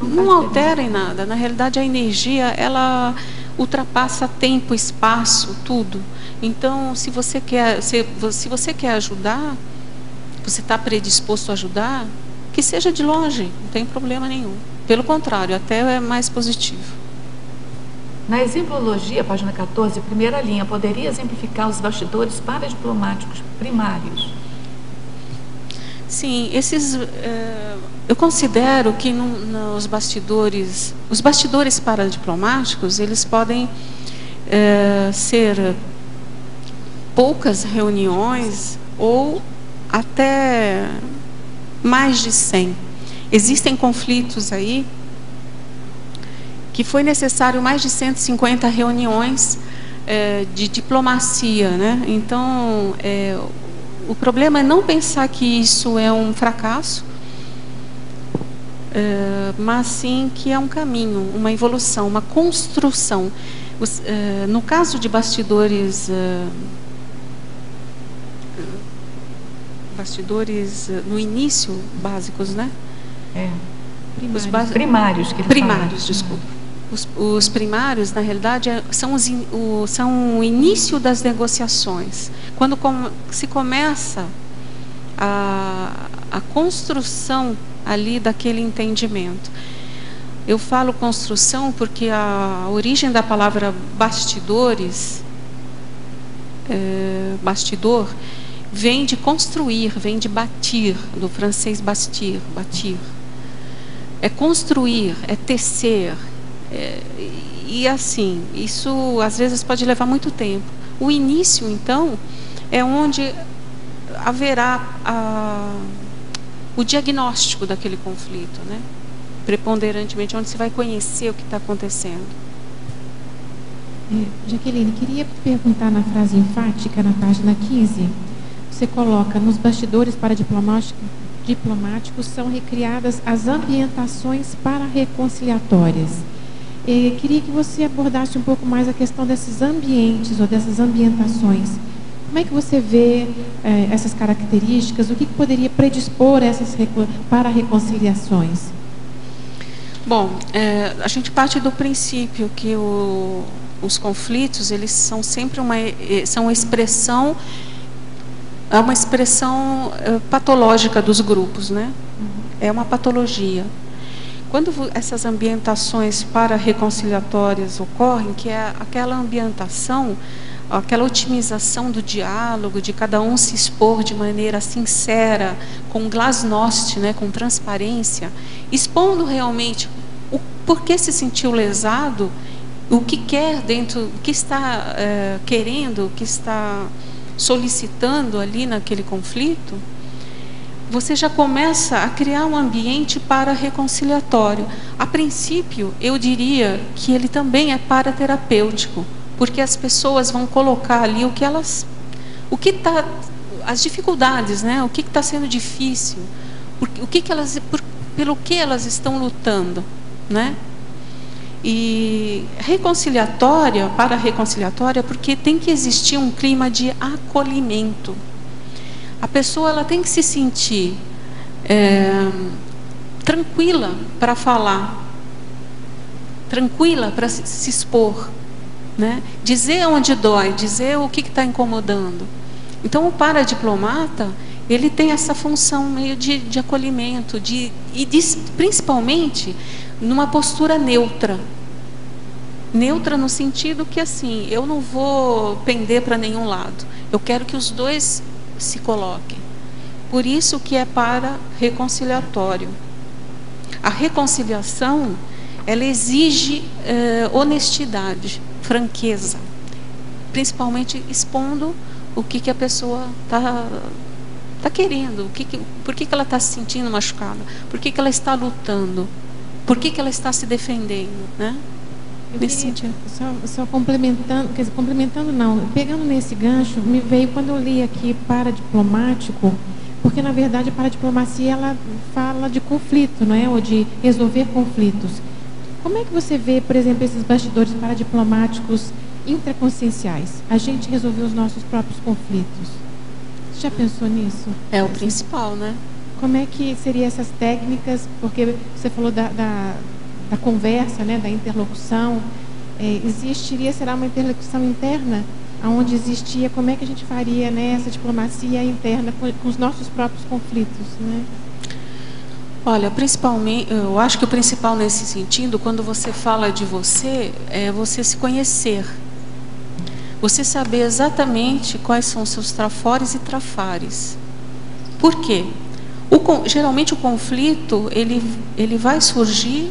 não altera em nada. Na realidade, a energia, ela ultrapassa tempo, espaço, tudo. Então, se você quer ajudar, você está predisposto a ajudar, que seja de longe, não tem problema nenhum. Pelo contrário, até é mais positivo. Na exemplologia, página 14, primeira linha, poderia exemplificar os bastidores paradiplomáticos primários? Sim, eu considero que nos bastidores, os bastidores paradiplomáticos, eles podem ser poucas reuniões ou até mais de 100. Existem conflitos aí que foi necessário mais de 150 reuniões de diplomacia, né? Então, o problema é não pensar que isso é um fracasso, mas sim que é um caminho, uma evolução, uma construção. No caso de bastidores no início, básicos, né? Primários. Desculpa. Os primários, na realidade, são o início das negociações. Quando se começa a construção ali daquele entendimento. Eu falo construção porque a origem da palavra bastidores, bastidor, vem de construir, vem de bâtir, do francês bâtir, bâtir. É construir, é tecer. E assim, isso às vezes pode levar muito tempo. O início, então, é onde haverá o diagnóstico daquele conflito, né? Preponderantemente, onde você vai conhecer o que está acontecendo. Jaqueline, queria perguntar na frase enfática, na página 15, você coloca, nos bastidores para diplomáticos são recriadas as ambientações para-reconciliatórias. Queria que você abordasse um pouco mais a questão desses ambientes ou dessas ambientações. Como é que você vê essas características? O que poderia predispor essas para-reconciliações? Bom, a gente parte do princípio que os conflitos, eles são sempre uma expressão patológica dos grupos, né? É uma patologia. Quando essas ambientações para-reconciliatórias ocorrem, que é aquela ambientação, aquela otimização do diálogo, de cada um se expor de maneira sincera, com glasnost, né, com transparência, expondo realmente o porquê se sentiu lesado, o que quer dentro, o que está querendo, o que está solicitando ali naquele conflito, você já começa a criar um ambiente para-reconciliatório. A princípio, eu diria que ele também é paraterapêutico, porque as pessoas vão colocar ali as dificuldades, né? O que está sendo difícil, pelo que elas estão lutando, né? E para-reconciliatória, porque tem que existir um clima de acolhimento. A pessoa ela tem que se sentir tranquila para falar, tranquila para se expor, né? Dizer onde dói, dizer o que está incomodando. Então, o paradiplomata, ele tem essa função meio de acolhimento, principalmente numa postura neutra. Neutra no sentido que, assim, eu não vou pender para nenhum lado. Eu quero que os dois se coloquem. Por isso que é para-reconciliatório. A reconciliação, ela exige honestidade, franqueza, principalmente expondo o que a pessoa está querendo, por que ela está se sentindo machucada, por que ela está lutando, por que ela está se defendendo, né? Nesse sentido. Só complementando, quer dizer, complementando não, pegando nesse gancho, me veio quando eu li aqui paradiplomático, porque na verdade a paradiplomacia ela fala de conflito, não é? Ou de resolver conflitos. Como é que você vê, por exemplo, esses bastidores paradiplomáticos intraconscienciais? A gente resolver os nossos próprios conflitos. Você já pensou nisso? É o principal, né? Como é que seriam essas técnicas? Porque você falou da conversa, né, da interlocução. Será uma interlocução interna? Onde existia, como é que a gente faria, né, essa diplomacia interna com os nossos próprios conflitos, né? Olha, principalmente, eu acho que o principal nesse sentido, quando você fala de você, é você se conhecer. Você saber exatamente quais são os seus trafores e trafares. Por quê? Geralmente o conflito, ele vai surgir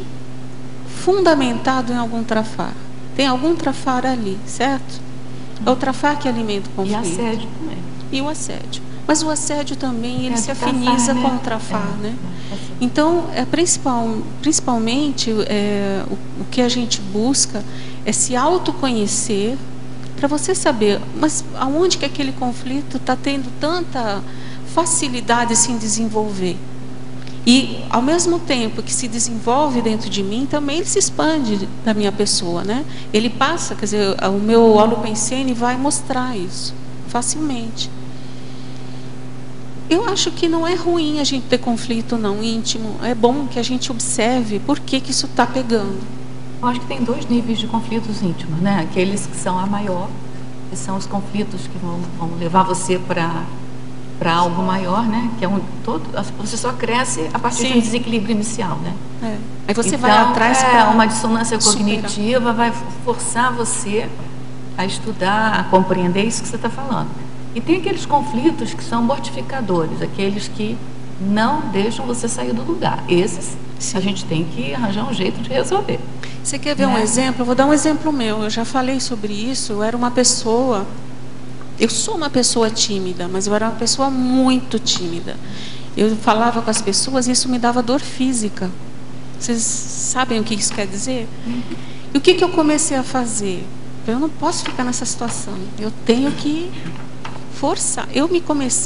fundamentado em algum trafar. Tem algum trafar ali, certo? É o trafar que alimenta o conflito. E assédio também. E o assédio. Mas o assédio também, ele se afiniza com o trafar, né? Então, principalmente, o que a gente busca é se autoconhecer, para você saber, mas aonde que aquele conflito está tendo tanta facilidade de se desenvolver? E, ao mesmo tempo que se desenvolve dentro de mim, também ele se expande da minha pessoa, né? Ele passa, quer dizer, o meu holopensene vai mostrar isso facilmente. Eu acho que não é ruim a gente ter conflito, não, íntimo. É bom que a gente observe por que isso está pegando. Eu acho que tem 2 níveis de conflitos íntimos, né? Aqueles que são a maior, que são os conflitos que vão levar você para algo maior, né? Que é você só cresce a partir de um desequilíbrio inicial, né? Aí você vai atrás para uma dissonância cognitiva, vai forçar você a estudar, a compreender isso que você está falando. E tem aqueles conflitos que são mortificadores, aqueles que não deixam você sair do lugar. Esses a gente tem que arranjar um jeito de resolver. Você quer ver um exemplo? Eu vou dar um exemplo meu. Eu já falei sobre isso. Eu sou uma pessoa tímida, mas eu era uma pessoa muito tímida. Eu falava com as pessoas e isso me dava dor física. Vocês sabem o que isso quer dizer? E o que eu comecei a fazer? Eu não posso ficar nessa situação. Eu tenho que forçar. Eu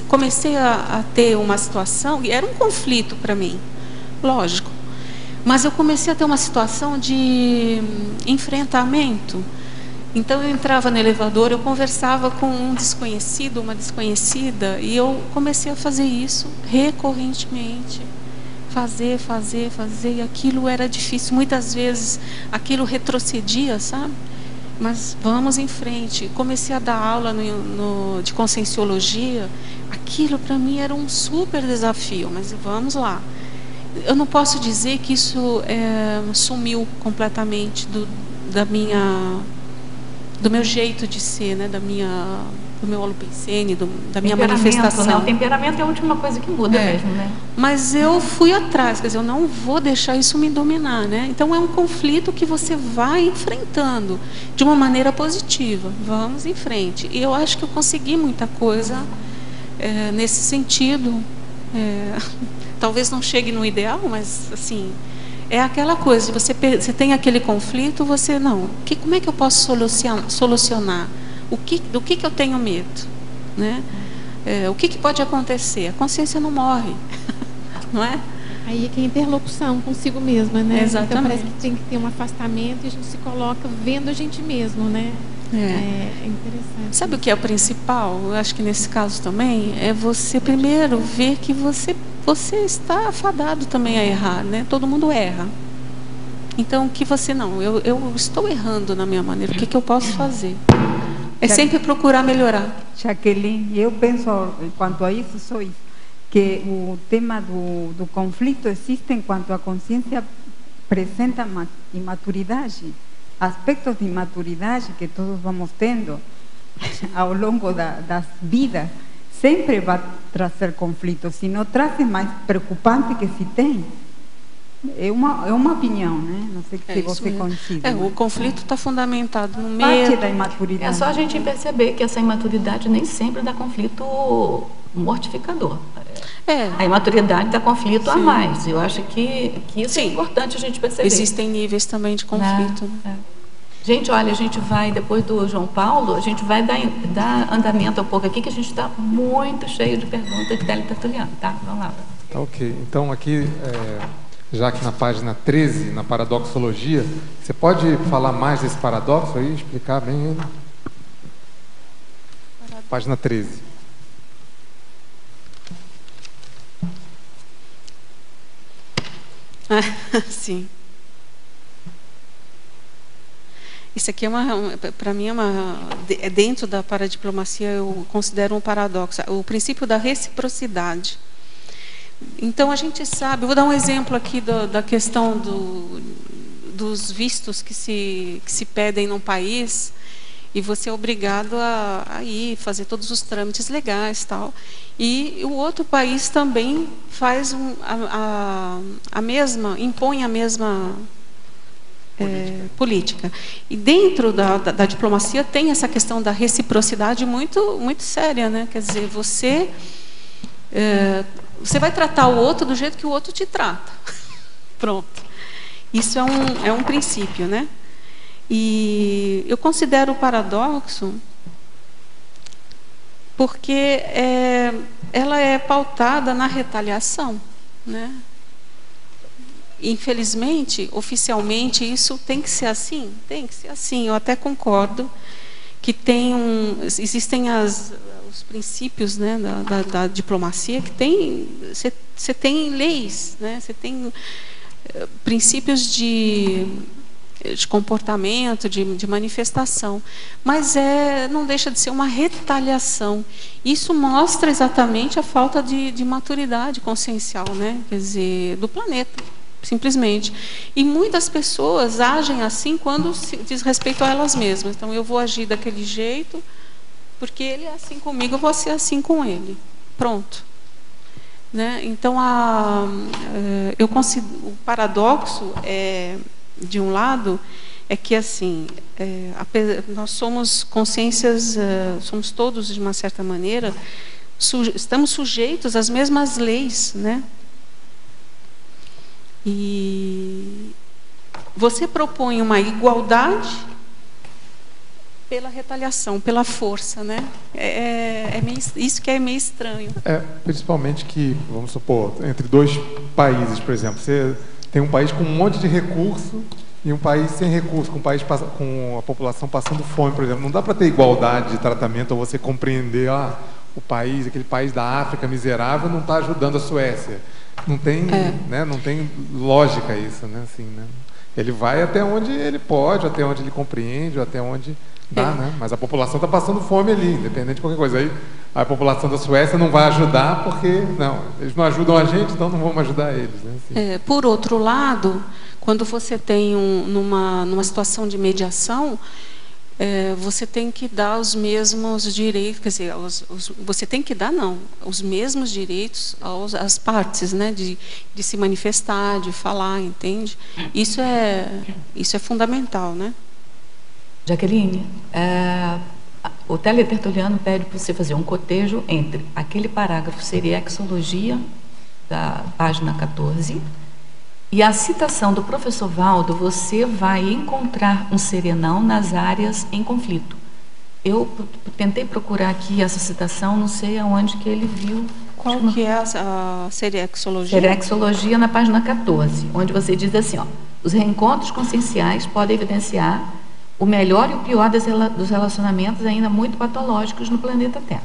comecei a ter uma situação, e era um conflito para mim, lógico. Mas eu comecei a ter uma situação de enfrentamento. Então eu entrava no elevador, eu conversava com um desconhecido, uma desconhecida, e eu comecei a fazer isso recorrentemente. Fazer, e aquilo era difícil. Muitas vezes aquilo retrocedia, sabe? Mas vamos em frente. Comecei a dar aula de conscienciologia. Aquilo para mim era um super desafio, mas vamos lá. Eu não posso dizer que isso sumiu completamente do meu jeito de ser, né? Do meu holopensene, da minha manifestação. Né? O temperamento é a última coisa que muda mesmo, né? Mas eu fui atrás, quer dizer, eu não vou deixar isso me dominar, né? Então é um conflito que você vai enfrentando de uma maneira positiva. Vamos em frente. E eu acho que eu consegui muita coisa nesse sentido. Talvez não chegue no ideal, mas assim, é aquela coisa, você tem aquele conflito, como é que eu posso solucionar? Do que eu tenho medo? Né? O que pode acontecer? A consciência não morre, não é? Aí é que é a interlocução consigo mesma, né? Exatamente. Então parece que tem que ter um afastamento e a gente se coloca vendo a gente mesmo, né? É interessante. Sabe o que é o principal? Eu acho que nesse caso também é você primeiro ver que você está afadado também a errar, né? Todo mundo erra. Então, que você eu estou errando na minha maneira. O que eu posso fazer? É sempre procurar melhorar. Jaqueline, eu penso, quanto a isso, que o tema do conflito existe enquanto a consciência apresenta imaturidade, aspectos de imaturidade que todos vamos tendo ao longo das vidas. Sempre vai trazer conflitos. Se não traz, é mais preocupante que se tem. É uma opinião, né? Não sei se você coincide. O conflito está fundamentado no parte medo. da imaturidade. É só a gente perceber que essa imaturidade nem sempre dá conflito mortificador. A imaturidade dá conflito a mais. Eu acho que isso é importante a gente perceber. Existem níveis também de conflito. Gente, olha, a gente vai, depois do João Paulo, a gente vai dar andamento um pouco aqui, que a gente está muito cheio de perguntas de teletertuliano, tá? Vamos lá. Tá, ok. Então, aqui, já que na página 13, na paradoxologia, você pode falar mais desse paradoxo aí, explicar bem ele? Página 13. Sim. Isso aqui para mim dentro da paradiplomacia eu considero um paradoxo, o princípio da reciprocidade. Então a gente sabe, vou dar um exemplo aqui da questão dos vistos que se pedem num país e você é obrigado a ir fazer todos os trâmites legais, tal. E o outro país também faz impõe a mesma política. E dentro da diplomacia tem essa questão da reciprocidade muito, muito séria, né? Quer dizer, você vai tratar o outro do jeito que o outro te trata. Pronto. Isso é um princípio, né? E eu considero o paradoxo porque ela é pautada na retaliação, né? Infelizmente, oficialmente, isso tem que ser assim? Tem que ser assim. Eu até concordo que existem os princípios, né, da diplomacia, que você tem leis, né? Você tem princípios de comportamento, de manifestação, mas não deixa de ser uma retaliação. Isso mostra exatamente a falta de maturidade consciencial, né? Quer dizer, do planeta, simplesmente. E muitas pessoas agem assim quando se diz respeito a elas mesmas. Então, eu vou agir daquele jeito, porque ele é assim comigo, eu vou ser assim com ele. Pronto. Né? Então, eu consigo, o paradoxo de um lado, é que assim, nós somos consciências, somos todos, de uma certa maneira, estamos sujeitos às mesmas leis, né? E você propõe uma igualdade pela retaliação, pela força, né? Isso que é meio estranho. Principalmente que, vamos supor, entre dois países, por exemplo, você tem um país com um monte de recurso e um país sem recurso, com um país com a população passando fome, por exemplo. Não dá para ter igualdade de tratamento, ou você compreender, aquele país da África miserável não está ajudando a Suécia. Não tem, né, não tem lógica isso, né? Assim, né? Ele vai até onde ele pode, até onde ele compreende, até onde dá, né? Mas a população está passando fome ali, independente de qualquer coisa. Aí a população da Suécia não vai ajudar porque eles não ajudam a gente, então não vamos ajudar eles, né? Assim. Por outro lado, quando você tem numa situação de mediação, você tem que dar os mesmos direitos, quer dizer, você tem que dar os mesmos direitos às partes, né, de se manifestar, de falar, entende? Isso é fundamental, né? Jaqueline, o teletertuliano pede para você fazer um cotejo entre aquele parágrafo Seriexologia, da página 14, e a citação do professor Valdo. Você vai encontrar um serenão nas áreas em conflito. Eu tentei procurar aqui essa citação, não sei aonde que ele viu. Qual que é a Seriexologia? Seriexologia, na página 14, onde você diz assim, os reencontros conscienciais podem evidenciar o melhor e o pior dos relacionamentos ainda muito patológicos no planeta Terra.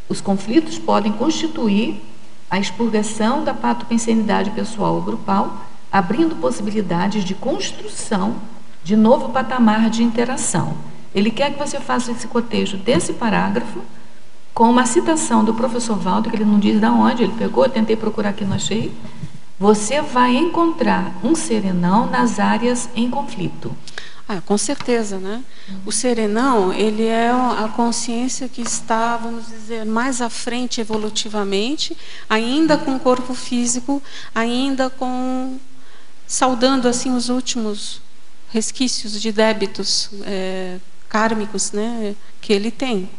Os conflitos podem constituir a expurgação da patopensenidade pessoal ou grupal, abrindo possibilidades de construção de novo patamar de interação. Ele quer que você faça esse cotejo desse parágrafo com uma citação do professor Valdo, que ele não diz de onde, ele pegou, eu tentei procurar aqui, não achei. Você vai encontrar um serenão nas áreas em conflito. Com certeza, né? O serenão, ele é a consciência que está, vamos dizer, mais à frente evolutivamente, ainda com o corpo físico, ainda saudando assim os últimos resquícios de débitos kármicos, né, que ele tem.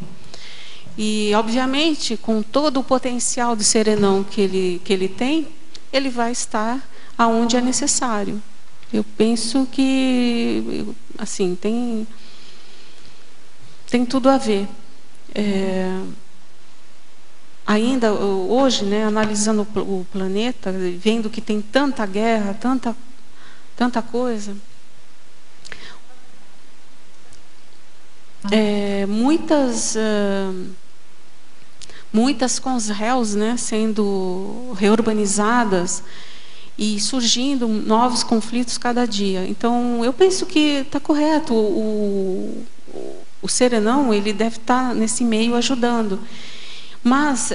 E, obviamente, com todo o potencial de serenão que ele tem, ele vai estar aonde é necessário. Eu penso que, assim, tem tudo a ver. Ainda hoje, né, analisando o planeta, vendo que tem tanta guerra, tanta coisa, muitas consréus, né, sendo reurbanizadas e surgindo novos conflitos cada dia. Então, eu penso que está correto. O serenão, ele deve estar nesse meio ajudando. Mas,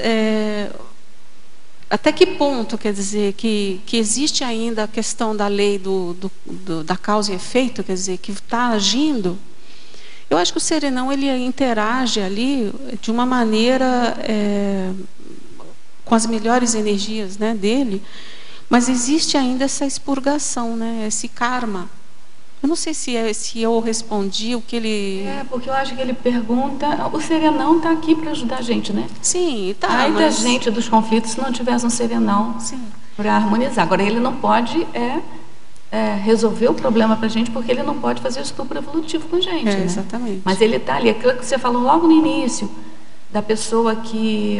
até que ponto, quer dizer, que existe ainda a questão da lei da causa e efeito, quer dizer, que está agindo? Eu acho que o serenão, ele interage ali de uma maneira com as melhores energias, né, dele, mas existe ainda essa expurgação, né, esse karma. Eu não sei se eu respondi o que ele... porque eu acho que ele pergunta... O serenão está aqui para ajudar a gente, né? Sim, está. Ai da gente dos conflitos se não tivesse um serenão para harmonizar. Agora, ele não pode resolver o problema para a gente, porque ele não pode fazer estupro evolutivo com a gente, né? Exatamente. Mas ele está ali, aquilo que você falou logo no início, da pessoa que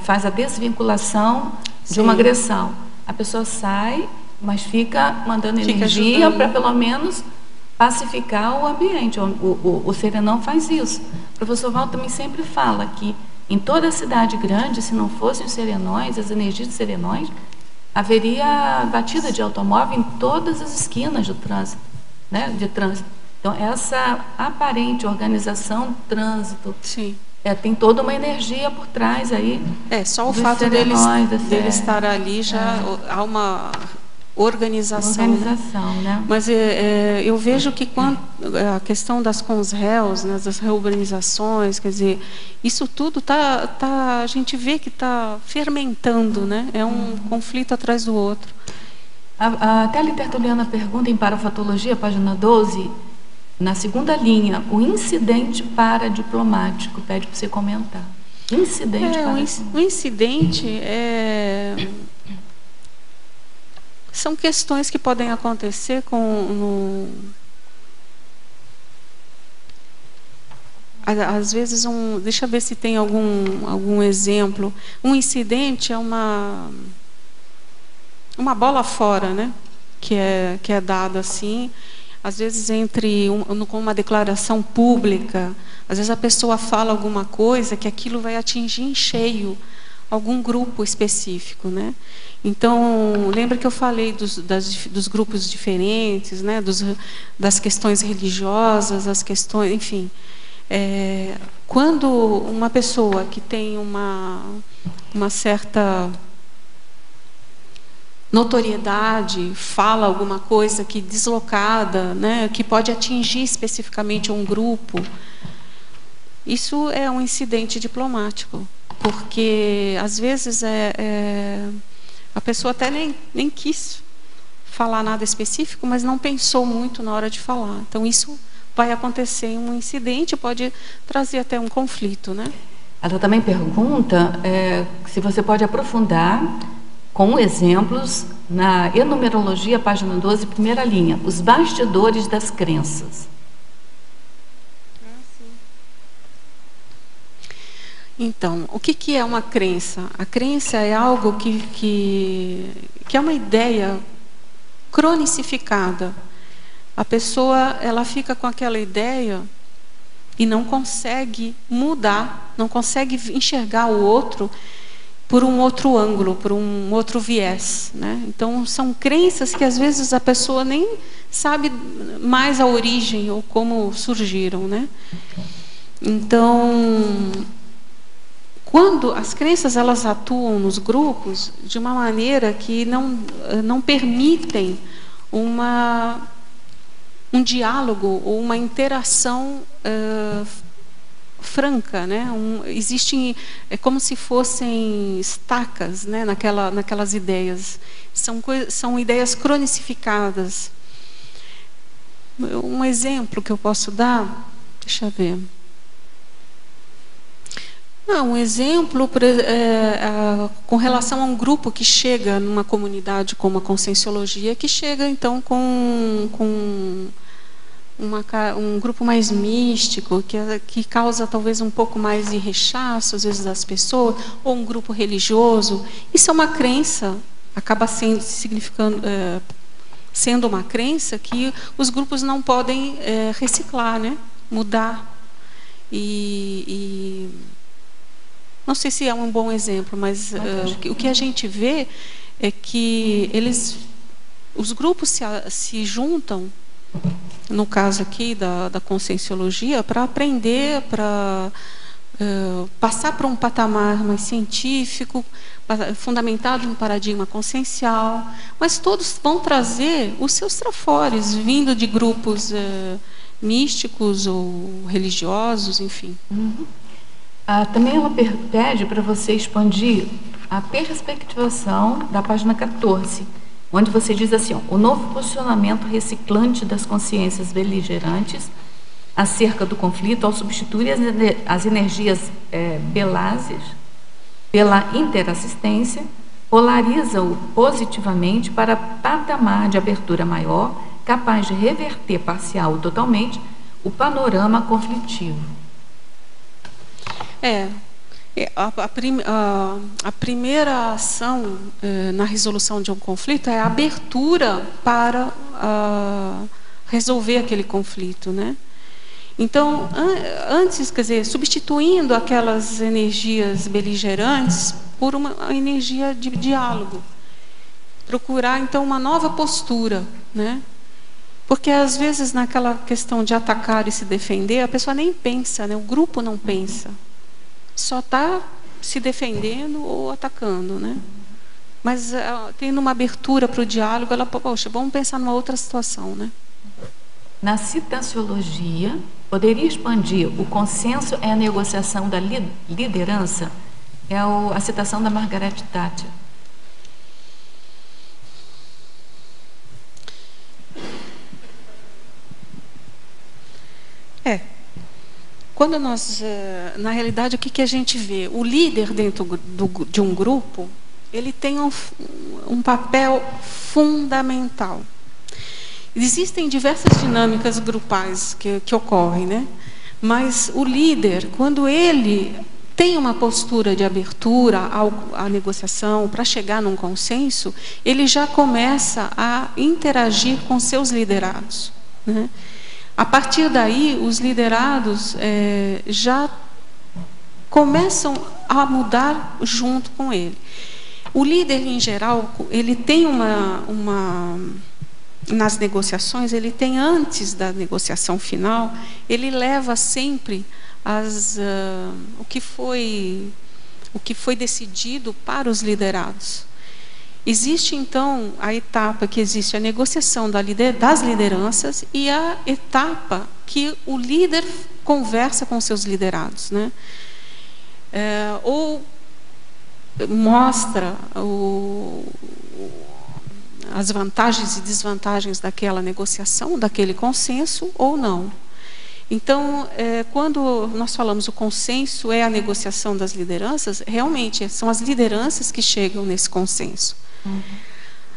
faz a desvinculação de uma agressão. A pessoa sai, mas fica mandando energia para pelo menos pacificar o ambiente. O Serenão faz isso. O professor Val também sempre fala que em toda cidade grande, se não fossem os serenões, as energias de serenões, haveria batida de automóvel em todas as esquinas do trânsito, né, de trânsito. Então, essa aparente organização do trânsito, sim, tem toda uma energia por trás aí. Só o fato dele estar ali já há uma organização, né? Mas eu vejo que quando a questão das CONSRELs, né, das reurbanizações, quer dizer, isso tudo a gente vê que está fermentando, né? É um conflito atrás do outro. A Tele Tertuliana pergunta em Parafatologia, página 12, na segunda linha, o incidente paradiplomático, pede para você comentar. Incidente o incidente são questões que podem acontecer às vezes deixa eu ver se tem algum exemplo. Um incidente é uma bola fora, né? Que é dada assim, às vezes com uma declaração pública. Às vezes a pessoa fala alguma coisa que aquilo vai atingir em cheio algum grupo específico, né? Então, lembra que eu falei dos grupos diferentes, né? Das questões religiosas, as questões, enfim. Quando uma pessoa que tem uma certa notoriedade fala alguma coisa que deslocada, né? Que pode atingir especificamente um grupo, isso é um incidente diplomático. Porque, às vezes, a pessoa até nem quis falar nada específico, mas não pensou muito na hora de falar. Então, isso vai acontecer em um incidente, pode trazer até um conflito, né? Ela também pergunta se você pode aprofundar com exemplos na Enumerologia, página 12, primeira linha, os bastidores das crenças. Então, o que é uma crença? A crença é algo que é uma ideia cronicificada. A pessoa ela fica com aquela ideia e não consegue mudar, não consegue enxergar o outro por um outro ângulo, por um outro viés, né? Então, são crenças que às vezes a pessoa nem sabe mais a origem ou como surgiram, né? Então, quando as crenças elas atuam nos grupos de uma maneira que não permitem um diálogo ou uma interação franca, né? Existem como se fossem estacas, né? naquelas ideias. São ideias cronicificadas. Um exemplo que eu posso dar, deixa eu ver. Um exemplo com relação a um grupo que chega numa comunidade como a Conscienciologia, que chega então com um grupo mais místico, que causa talvez um pouco mais de rechaço às vezes das pessoas, ou um grupo religioso. Isso é uma crença, acaba sendo uma crença que os grupos não podem reciclar, né? Mudar. Não sei se é um bom exemplo, mas o que a gente vê é que os grupos se juntam, no caso aqui da Conscienciologia, para aprender, para passar para um patamar mais científico, fundamentado no paradigma consciencial, mas todos vão trazer os seus trafores, vindo de grupos místicos ou religiosos, enfim. Uhum. Também ela pede para você expandir a perspectivação da página 14, onde você diz assim, o novo posicionamento reciclante das consciências beligerantes acerca do conflito ao substituir as energias belásias pela interassistência polariza-o positivamente para patamar de abertura maior, capaz de reverter parcial ou totalmente o panorama conflitivo. A primeira ação na resolução de um conflito é a abertura para resolver aquele conflito, né? Então, antes, quer dizer, substituindo aquelas energias beligerantes por uma energia de diálogo. Procurar, então, uma nova postura, né? Porque, às vezes, naquela questão de atacar e se defender, a pessoa nem pensa, né? O grupo não pensa. Só está se defendendo ou atacando, né? Mas, tendo uma abertura para o diálogo, ela, poxa, vamos pensar numa outra situação, né? Na citanciologia, poderia expandir o consenso é a negociação da liderança? É a citação da Margaret Thatcher. Quando nós, na realidade, o que a gente vê? O líder dentro de um grupo, ele tem um papel fundamental. Existem diversas dinâmicas grupais que ocorrem, né? Mas o líder, quando ele tem uma postura de abertura à negociação, para chegar num consenso, ele já começa a interagir com seus liderados, né? A partir daí, os liderados já começam a mudar junto com ele. O líder, em geral, ele tem nas negociações, ele tem, antes da negociação final, ele leva sempre o que foi decidido para os liderados. Existe, então, a etapa que existe a negociação das lideranças e a etapa que o líder conversa com seus liderados, né? Ou mostra as vantagens e desvantagens daquela negociação, daquele consenso, ou não. Então, quando nós falamos o consenso é a negociação das lideranças, realmente são as lideranças que chegam nesse consenso.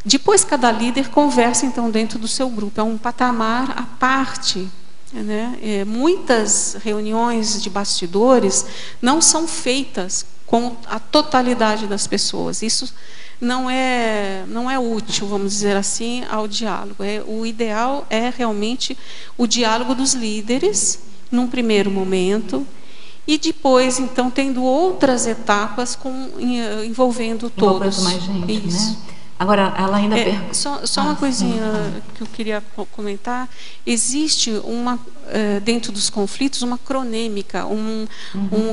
Depois, cada líder conversa, então, dentro do seu grupo. É um patamar à parte, né? Muitas reuniões de bastidores não são feitas com a totalidade das pessoas. Isso não é útil, vamos dizer assim, ao diálogo. O ideal é realmente o diálogo dos líderes, num primeiro momento, e depois, então, tendo outras etapas envolvendo todos. Mais gente, isso. Né? Agora, ela ainda só uma coisinha que eu queria comentar. Existe dentro dos conflitos uma cronêmica,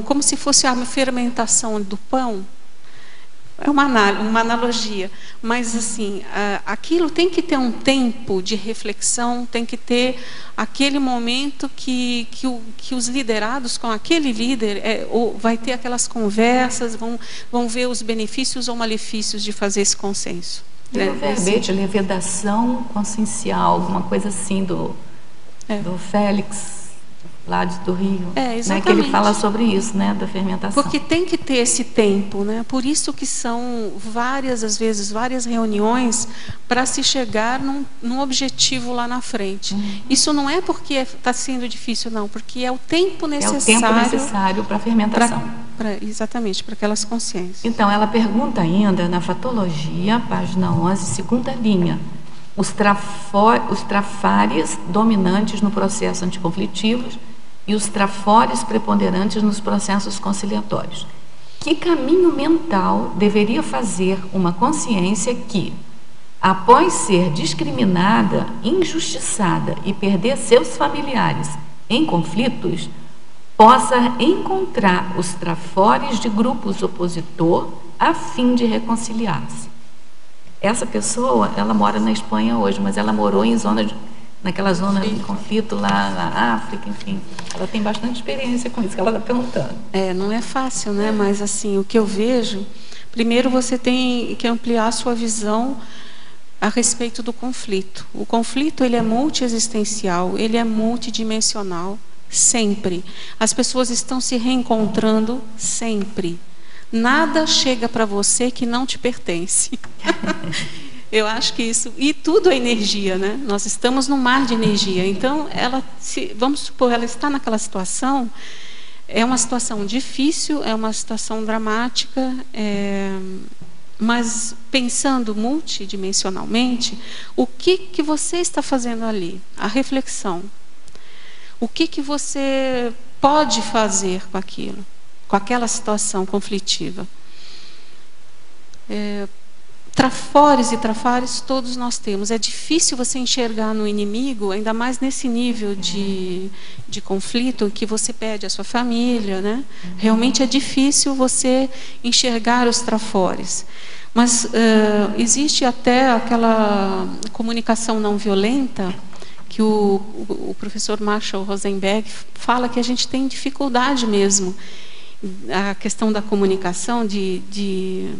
como se fosse a fermentação do pão. É uma analogia, mas assim, aquilo tem que ter um tempo de reflexão, tem que ter aquele momento que os liderados com aquele líder vai ter aquelas conversas, vão ver os benefícios ou malefícios de fazer esse consenso. Tem um verbete, levedação consciencial, alguma coisa assim do Félix, lá do Rio, né, que ele fala sobre isso, né, da fermentação. Porque tem que ter esse tempo, né? Por isso que são às vezes, várias reuniões para se chegar num objetivo lá na frente. Isso não é porque está sendo difícil, não, porque é o tempo necessário para a fermentação. Exatamente, para aquelas consciências. Então, ela pergunta ainda, na Fatologia, página 11, segunda linha, os trafares dominantes no processo anticonflitivo e os trafores preponderantes nos processos conciliatórios. Que caminho mental deveria fazer uma consciência que, após ser discriminada, injustiçada e perder seus familiares em conflitos, possa encontrar os trafores de grupos opositor a fim de reconciliar-se? Essa pessoa, ela mora na Espanha hoje, mas ela morou naquela zona de conflito lá na África, enfim. Ela tem bastante experiência com isso que ela está perguntando. Não é fácil, né? Mas assim, o que eu vejo, primeiro você tem que ampliar a sua visão a respeito do conflito. O conflito, ele é multiexistencial, ele é multidimensional, sempre. As pessoas estão se reencontrando sempre. Nada chega para você que não te pertence. Eu acho que isso... E tudo é energia, né? Nós estamos no mar de energia. Então, vamos supor, ela está naquela situação, é uma situação difícil, é uma situação dramática, mas pensando multidimensionalmente, o que você está fazendo ali? A reflexão. O que você pode fazer com aquilo, com aquela situação conflitiva? Trafores e trafares todos nós temos. É difícil você enxergar no inimigo, ainda mais nesse nível de conflito que você perde a sua família, né? Realmente é difícil você enxergar os trafores. Mas existe até aquela comunicação não violenta que o professor Marshall Rosenberg fala que a gente tem dificuldade mesmo, a questão da comunicação, de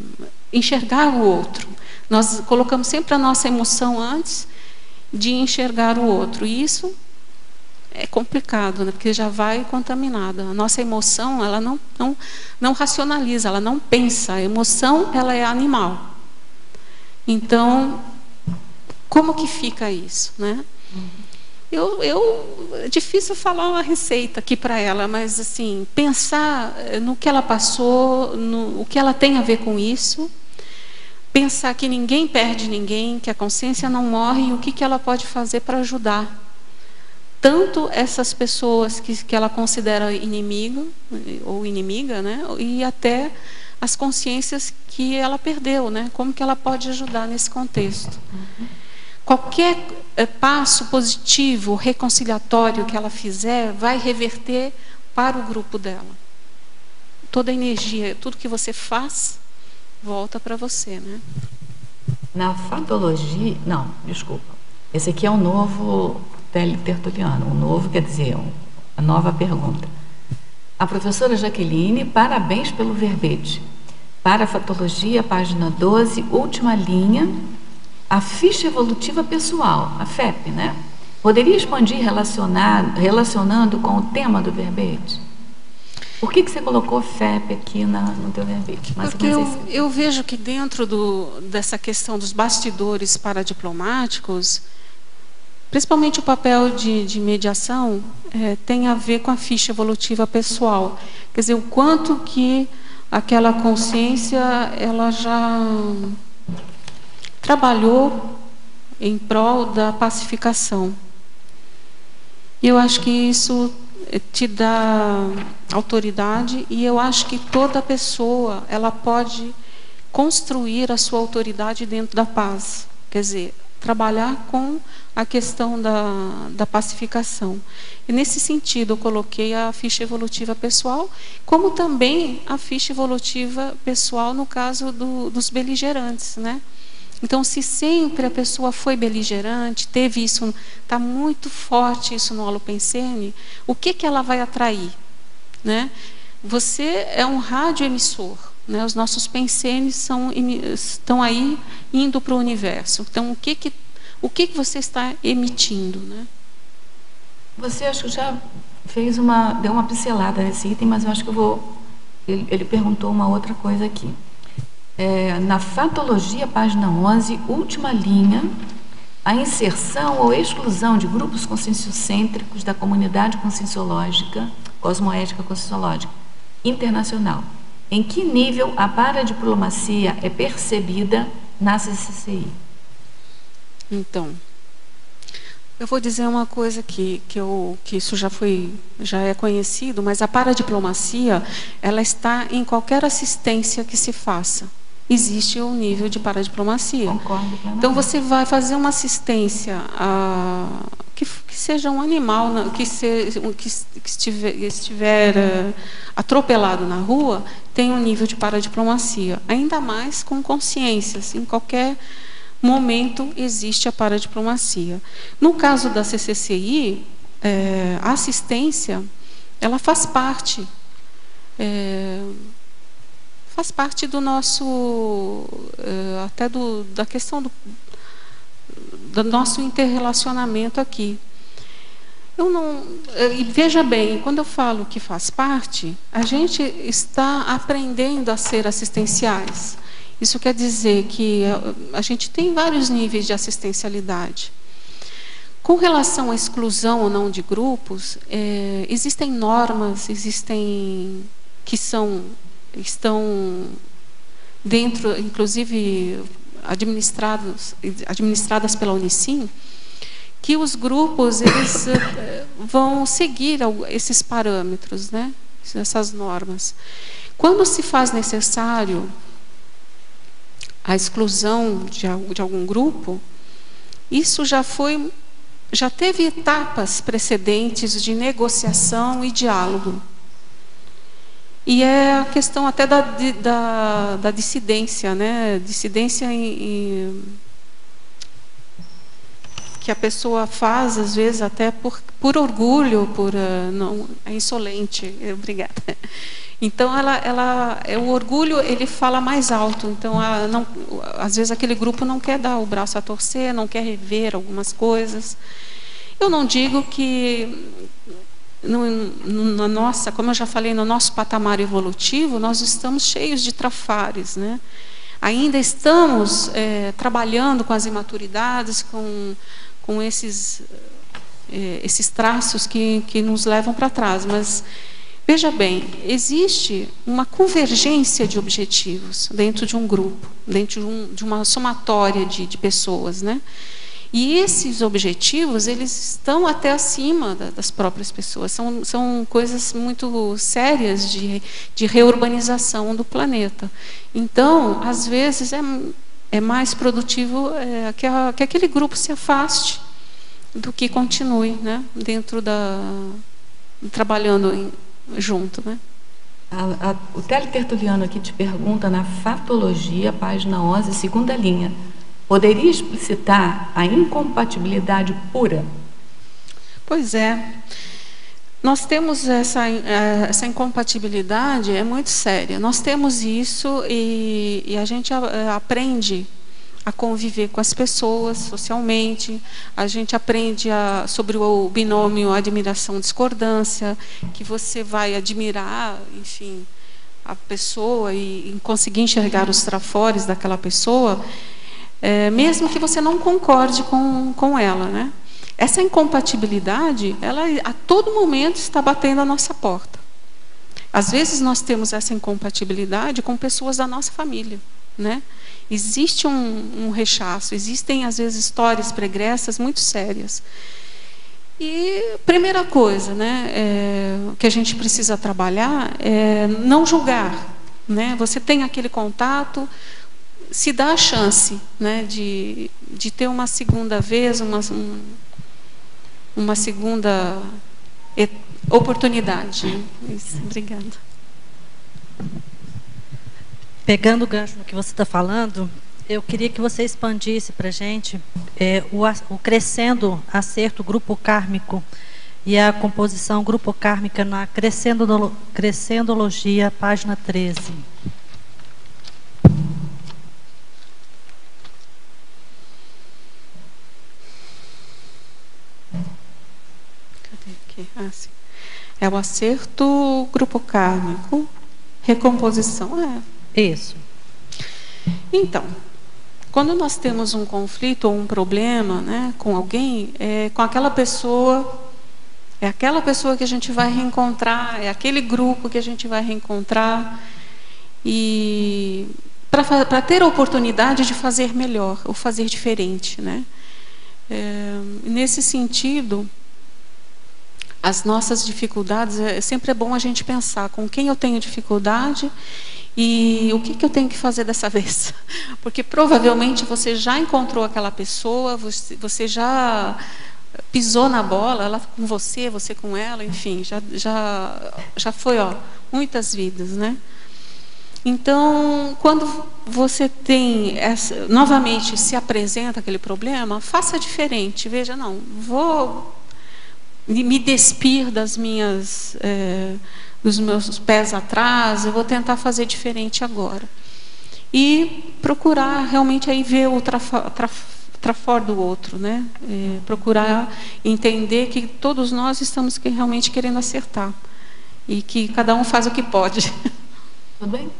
enxergar o outro. Nós colocamos sempre a nossa emoção antes de enxergar o outro. E isso é complicado, né? Porque já vai contaminada. A nossa emoção, ela não racionaliza, ela não pensa. A emoção, ela é animal. Então, como que fica isso, né? É difícil falar uma receita aqui para ela, mas assim, pensar no que ela passou, o que ela tem a ver com isso, pensar que ninguém perde ninguém, que a consciência não morre, e o que ela pode fazer para ajudar tanto essas pessoas que ela considera inimigo ou inimiga, né, e até as consciências que ela perdeu, né, como que ela pode ajudar nesse contexto. Qualquer passo positivo, reconciliatório que ela fizer, vai reverter para o grupo dela. Toda a energia, tudo que você faz, volta para você, né? Na fatologia... Não, desculpa. Esse aqui é o novo Tertuliano. O novo quer dizer, a nova pergunta. A professora Jaqueline, parabéns pelo verbete. Para a fatologia, página 12, última linha... A ficha evolutiva pessoal, a FEP, né? Poderia expandir relacionando com o tema do verbete? Por que você colocou FEP aqui no teu verbete? Porque eu vejo que dentro dessa questão dos bastidores paradiplomáticos, principalmente o papel de mediação, tem a ver com a ficha evolutiva pessoal. Quer dizer, o quanto que aquela consciência, ela já trabalhou em prol da pacificação. E eu acho que isso te dá autoridade, e eu acho que toda pessoa, ela pode construir a sua autoridade dentro da paz. Quer dizer, trabalhar com a questão da pacificação. E nesse sentido eu coloquei a ficha evolutiva pessoal, como também a ficha evolutiva pessoal no caso dos beligerantes, né? Então, se sempre a pessoa foi beligerante, teve isso, está muito forte isso no holopensene, o que ela vai atrair, né? Você é um radioemissor, né? Os nossos pensenes estão aí indo para o universo. Então, o que você está emitindo, né? Você acho que já deu uma pincelada nesse item, mas eu acho que ele perguntou uma outra coisa aqui. Na fatologia, página 11, última linha, a inserção ou exclusão de grupos conscienciocêntricos da comunidade cosmoética conscienciológica internacional. Em que nível a paradiplomacia é percebida na CCCI? Então, eu vou dizer uma coisa que isso já é conhecido, mas a paradiplomacia, ela está em qualquer assistência que se faça. Existe um nível de paradiplomacia. Concordo, então, você vai fazer uma assistência que seja um animal que estiver atropelado na rua, tem um nível de paradiplomacia. Ainda mais com consciências. Em qualquer momento existe a paradiplomacia. No caso da CCCI, a assistência, ela faz parte... faz parte do nosso, até da questão do nosso interrelacionamento aqui. Eu não. E veja bem, quando eu falo que faz parte, a gente está aprendendo a ser assistenciais. Isso quer dizer que a gente tem vários níveis de assistencialidade. Com relação à exclusão ou não de grupos, existem normas, que estão dentro, inclusive administradas pela Unicim, que os grupos eles vão seguir esses parâmetros, né? Essas normas. Quando se faz necessário a exclusão de algum grupo, isso já teve etapas precedentes de negociação e diálogo. E é a questão até da dissidência, né? Dissidência que a pessoa faz, às vezes, até por orgulho, não, é insolente. Obrigada. Então, o orgulho, ele fala mais alto. Então, às vezes, aquele grupo não quer dar o braço a torcer, não quer rever algumas coisas. Eu não digo que, como eu já falei, no nosso patamar evolutivo, nós estamos cheios de trafares, né? Ainda estamos trabalhando com as imaturidades, com esses traços que nos levam para trás. Mas, veja bem, existe uma convergência de objetivos dentro de um grupo, dentro de uma somatória de pessoas, né? E esses objetivos, eles estão até acima das próprias pessoas. São coisas muito sérias de reurbanização do planeta. Então, às vezes, é mais produtivo que aquele grupo se afaste do que continue, né, dentro trabalhando junto, né? O teletertuliano aqui te pergunta, na Fatologia, página 11, segunda linha, poderia explicitar a incompatibilidade pura? Pois é. Nós temos essa incompatibilidade, é muito séria. Nós temos isso e a gente aprende a conviver com as pessoas socialmente, a gente aprende sobre o binômio admiração-discordância, que você vai admirar, enfim, a pessoa e conseguir enxergar os trafores daquela pessoa, mesmo que você não concorde com ela, né? Essa incompatibilidade, ela a todo momento está batendo a nossa porta. Às vezes nós temos essa incompatibilidade com pessoas da nossa família, né? Existe um rechaço, existem às vezes histórias pregressas muito sérias. E primeira coisa, né, que a gente precisa trabalhar é não julgar, né? Você tem aquele contato, se dá a chance, né, de ter uma segunda vez, uma segunda oportunidade. Isso, obrigada. Pegando o gancho no que você está falando, eu queria que você expandisse para a gente o crescendo acerto grupo kármico e a composição grupo kármica na Crescendologia, página 13. Sim. É o acerto grupo kármico, recomposição. Isso. Então, quando nós temos um conflito ou um problema, né, com alguém, com aquela pessoa, é aquela pessoa que a gente vai reencontrar, é aquele grupo que a gente vai reencontrar, e para ter a oportunidade de fazer melhor, ou fazer diferente, né? Nesse sentido, as nossas dificuldades, sempre é bom a gente pensar com quem eu tenho dificuldade e o que eu tenho que fazer dessa vez. Porque provavelmente você já encontrou aquela pessoa, você já pisou na bola, ela com você com ela, enfim, já foi muitas vidas, né? Então, quando você tem novamente se apresenta aquele problema, faça diferente, veja, não, vou me despir dos meus pés atrás, eu vou tentar fazer diferente agora. E procurar realmente aí ver para fora do outro, né? Procurar entender que todos nós estamos realmente querendo acertar e que cada um faz o que pode. Tudo bem?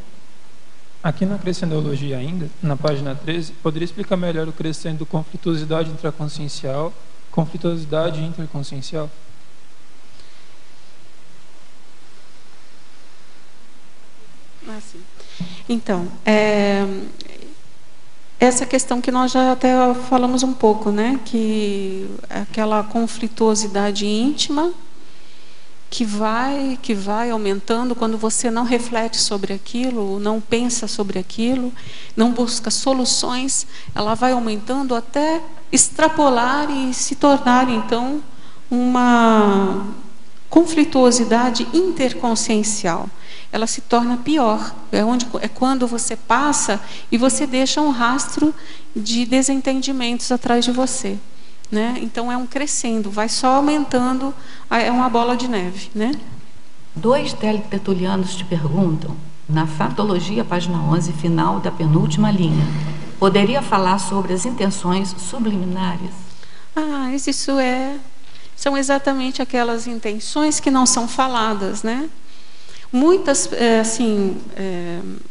Aqui na Crescendologia ainda, na página 13, poderia explicar melhor o crescendo conflituosidade intraconsciencial, conflituosidade interconsciencial? Sim. Então, essa questão que nós já até falamos um pouco, né? Que aquela conflituosidade íntima que vai aumentando quando você não reflete sobre aquilo, não pensa sobre aquilo, não busca soluções, ela vai aumentando até extrapolar e se tornar, então, uma conflituosidade interconsciencial. Ela se torna pior. É quando você passa e você deixa um rastro de desentendimentos atrás de você, né? Então é um crescendo, vai só aumentando, é uma bola de neve, né? 2 teletertulianos te perguntam, na Fatologia, página 11, final da penúltima linha, poderia falar sobre as intenções subliminares? São exatamente aquelas intenções que não são faladas, né? Muitas,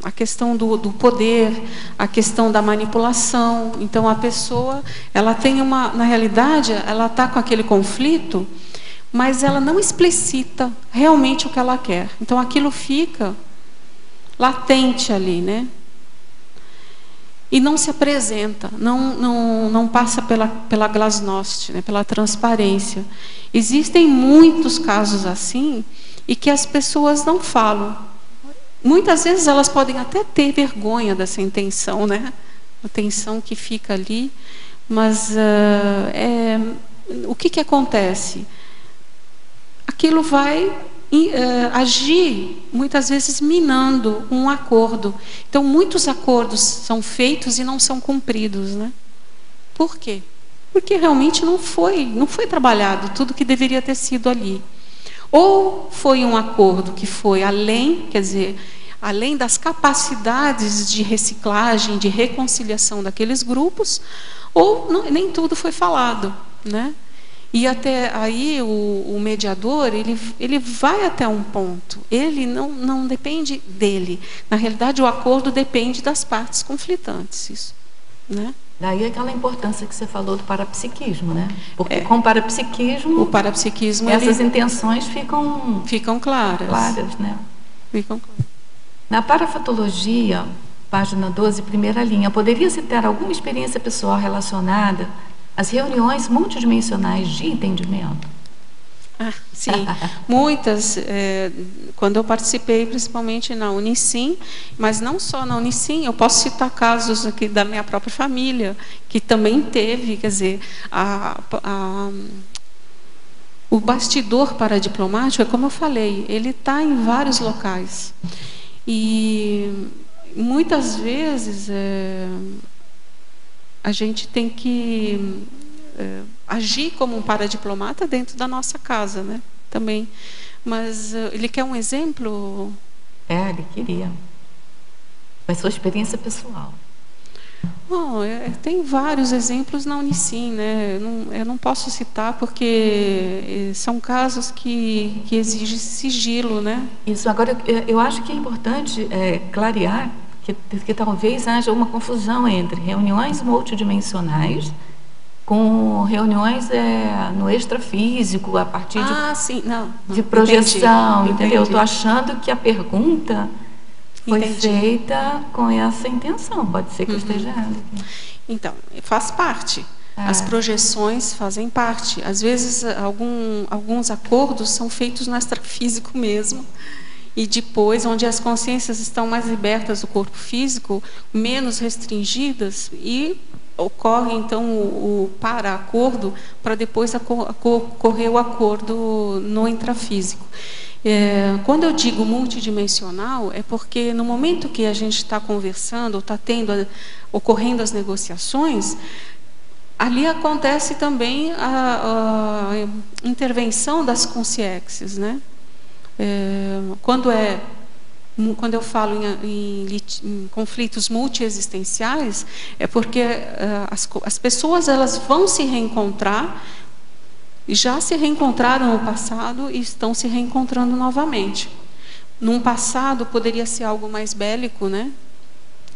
a questão do poder, a questão da manipulação. Então, a pessoa, ela tem na realidade, ela está com aquele conflito, mas ela não explicita realmente o que ela quer. Então, aquilo fica latente ali, né? E não se apresenta, não passa pela glasnost, né? Pela transparência. Existem muitos casos assim, e que as pessoas não falam. Muitas vezes elas podem até ter vergonha dessa intenção, né? A tensão que fica ali, mas o que acontece? Aquilo vai agir, muitas vezes minando um acordo. Então, muitos acordos são feitos e não são cumpridos, né? Por quê? Porque realmente não foi trabalhado tudo que deveria ter sido ali. Ou foi um acordo que foi além, quer dizer, além das capacidades de reciclagem, de reconciliação daqueles grupos, ou nem tudo foi falado, né? E até aí o mediador, ele vai até um ponto, ele não depende dele. Na realidade, o acordo depende das partes conflitantes, isso, né? Daí aquela importância que você falou do parapsiquismo, né? Porque com o parapsiquismo, essas intenções ficam claras, né? Ficam claras. Na parafatologia, página 12, primeira linha, poderia citar alguma experiência pessoal relacionada às reuniões multidimensionais de entendimento? Sim, muitas, quando eu participei, principalmente na Unicim, mas não só na Unicim, eu posso citar casos aqui da minha própria família, que também teve, quer dizer, o bastidor paradiplomático, é como eu falei, ele está em vários locais. E muitas vezes a gente tem que agir como um paradiplomata dentro da nossa casa, né? Também. Mas ele quer um exemplo? Ele queria. Mas sua experiência pessoal. Bom, tem vários exemplos na Unicim, né? Eu não posso citar porque são casos que exigem sigilo, né? Isso. Agora, eu acho que é importante clarear que talvez haja uma confusão entre reuniões multidimensionais com reuniões no extrafísico, a partir de projeção, entendeu? Eu estou achando que a pergunta foi feita com essa intenção. Pode ser que eu esteja errado aqui. Então, faz parte. As projeções fazem parte. Às vezes, alguns acordos são feitos no extrafísico mesmo, e depois, onde as consciências estão mais libertas do corpo físico, menos restringidas, e ocorre, então, o para-acordo, para depois ocorrer o acordo no intrafísico. Quando eu digo multidimensional, é porque no momento que a gente está conversando, ou está ocorrendo as negociações, ali acontece também a intervenção das consciências, né? Quando é quando eu falo em conflitos multiexistenciais, é porque as pessoas elas vão se reencontrar, já se reencontraram no passado e estão se reencontrando novamente. Num passado poderia ser algo mais bélico, né?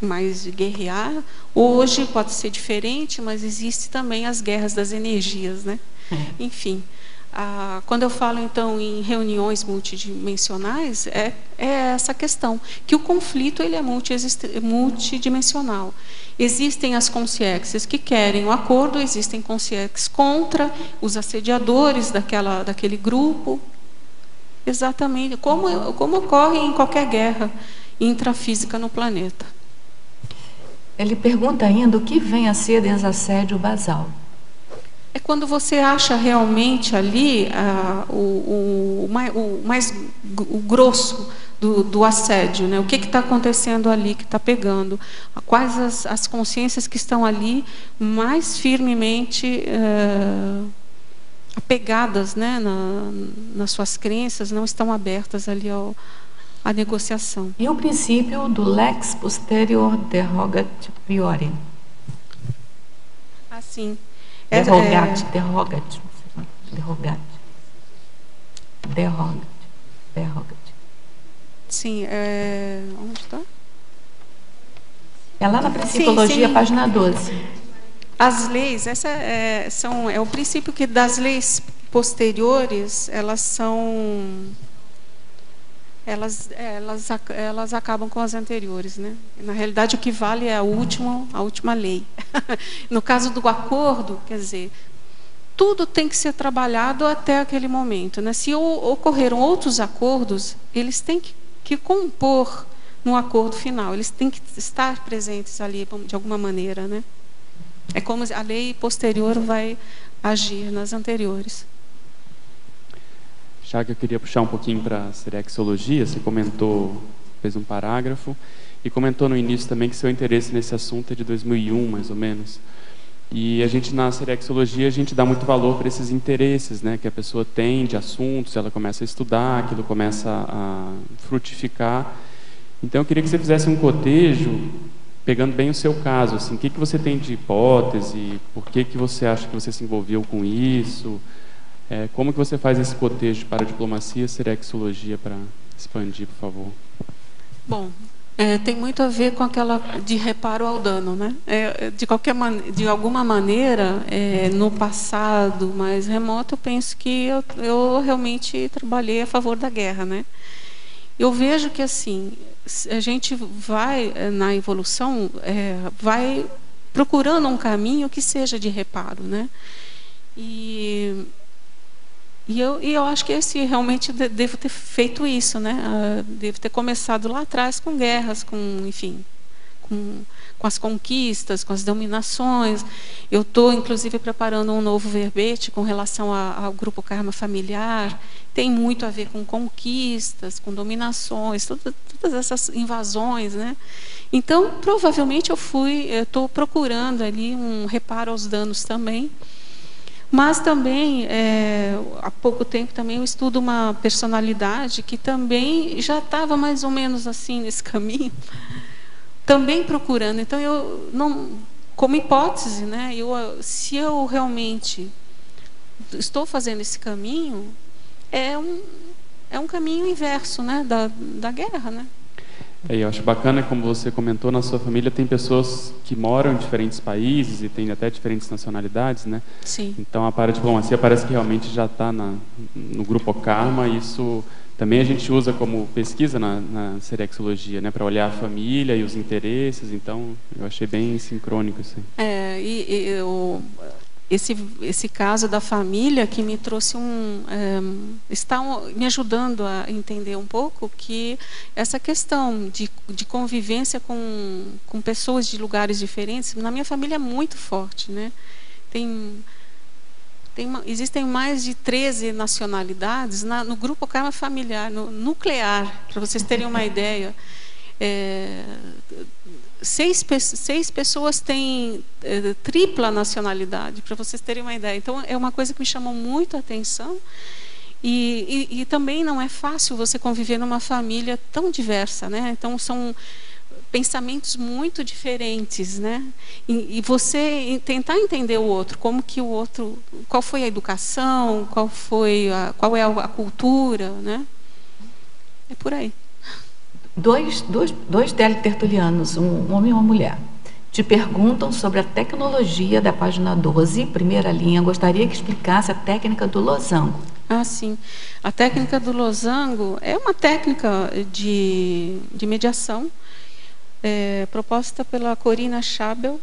Mais guerrear. Hoje pode ser diferente, mas existe também as guerras das energias, né? Enfim, quando eu falo então em reuniões multidimensionais, é essa questão, que o conflito ele é multidimensional. Existem as consciências que querem o acordo, existem consciências contra os assediadores daquele grupo. Exatamente, como ocorre em qualquer guerra intrafísica no planeta. Ele pergunta ainda o que vem a ser desassédio basal. É quando você acha realmente ali o grosso do assédio, né? O que está acontecendo ali, que está pegando, quais as consciências que estão ali mais firmemente apegadas, né, nas suas crenças, não estão abertas ali à negociação. E o princípio do lex posterior derogat priori? Assim. Derrogat. Sim, onde está? É lá na Principiologia, sim. Página 12. As leis, é o princípio que das leis posteriores, elas acabam com as anteriores, né? Na realidade, o que vale é a última lei. No caso do acordo, quer dizer, tudo tem que ser trabalhado até aquele momento, né? Se ocorreram outros acordos, eles têm que compor no acordo final, eles têm que estar presentes ali de alguma maneira, né? É como a lei posterior vai agir nas anteriores. Já que eu queria puxar um pouquinho para a serexologia, você comentou, fez um parágrafo, e comentou no início também que seu interesse nesse assunto é de 2001, mais ou menos. E a gente, na serexologia, a gente dá muito valor para esses interesses, né, que a pessoa tem de assuntos, ela começa a estudar, aquilo começa a frutificar. Então, eu queria que você fizesse um cotejo, pegando bem o seu caso, assim, o que você tem de hipótese, por que você acha que você se envolveu com isso, como que você faz esse cotejo para a diplomacia e serexologia para expandir, por favor? Bom, tem muito a ver com aquela de reparo ao dano, né? De alguma maneira, no passado mais remoto, eu penso que eu realmente trabalhei a favor da guerra, né? Eu vejo que assim a gente vai na evolução, vai procurando um caminho que seja de reparo, né? E eu acho que realmente devo ter feito isso, né? Devo ter começado lá atrás com guerras, com as conquistas, com as dominações. Eu estou, inclusive, preparando um novo verbete com relação ao grupo karma familiar. Tem muito a ver com conquistas, com dominações, todas essas invasões, né? Então, provavelmente, estou procurando ali um reparo aos danos também. Mas também, há pouco tempo, também eu estudo uma personalidade que também já estava mais ou menos assim nesse caminho, também procurando. Então, eu não, como hipótese, né, se eu realmente estou fazendo esse caminho, é um caminho inverso, né, da guerra, né? Eu acho bacana, como você comentou, na sua família tem pessoas que moram em diferentes países e têm até diferentes nacionalidades, né? Sim. Então a paradiplomacia parece que realmente já está no grupo Karma. Isso também a gente usa como pesquisa na serexologia, né? Para olhar a família e os interesses. Então eu achei bem sincrônico isso aí. Esse caso da família que me trouxe está me ajudando a entender um pouco que essa questão de convivência com pessoas de lugares diferentes, na minha família é muito forte, né? Existem mais de 13 nacionalidades no grupo karma familiar, no nuclear, para vocês terem uma ideia. 6 pessoas têm tripla nacionalidade, para vocês terem uma ideia. Então, é uma coisa que me chamou muito a atenção E também não é fácil você conviver numa família tão diversa, né? Então são pensamentos muito diferentes, né? E você tentar entender o outro, como que o outro, qual foi a educação, qual é a cultura, né? É por aí. Dois teletertulianos, um homem e uma mulher, te perguntam sobre a tecnologia da página 12, primeira linha. Gostaria que explicasse a técnica do losango. Ah, sim. A técnica do losango é uma técnica de mediação proposta pela Corina Schabel,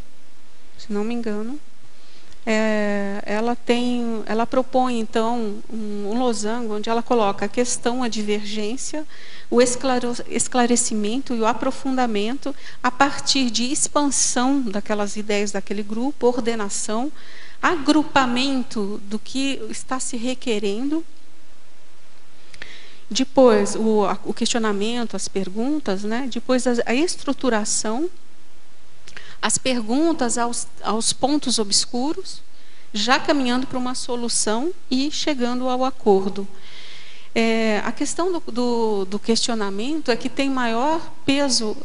se não me engano. Ela propõe, então, um losango onde ela coloca a questão, a divergência, o esclarecimento e o aprofundamento a partir de expansão daquelas ideias daquele grupo, ordenação, agrupamento do que está se requerendo, depois o questionamento, as perguntas, né? Depois a estruturação, as perguntas aos pontos obscuros, já caminhando para uma solução e chegando ao acordo. A questão do questionamento é que tem maior peso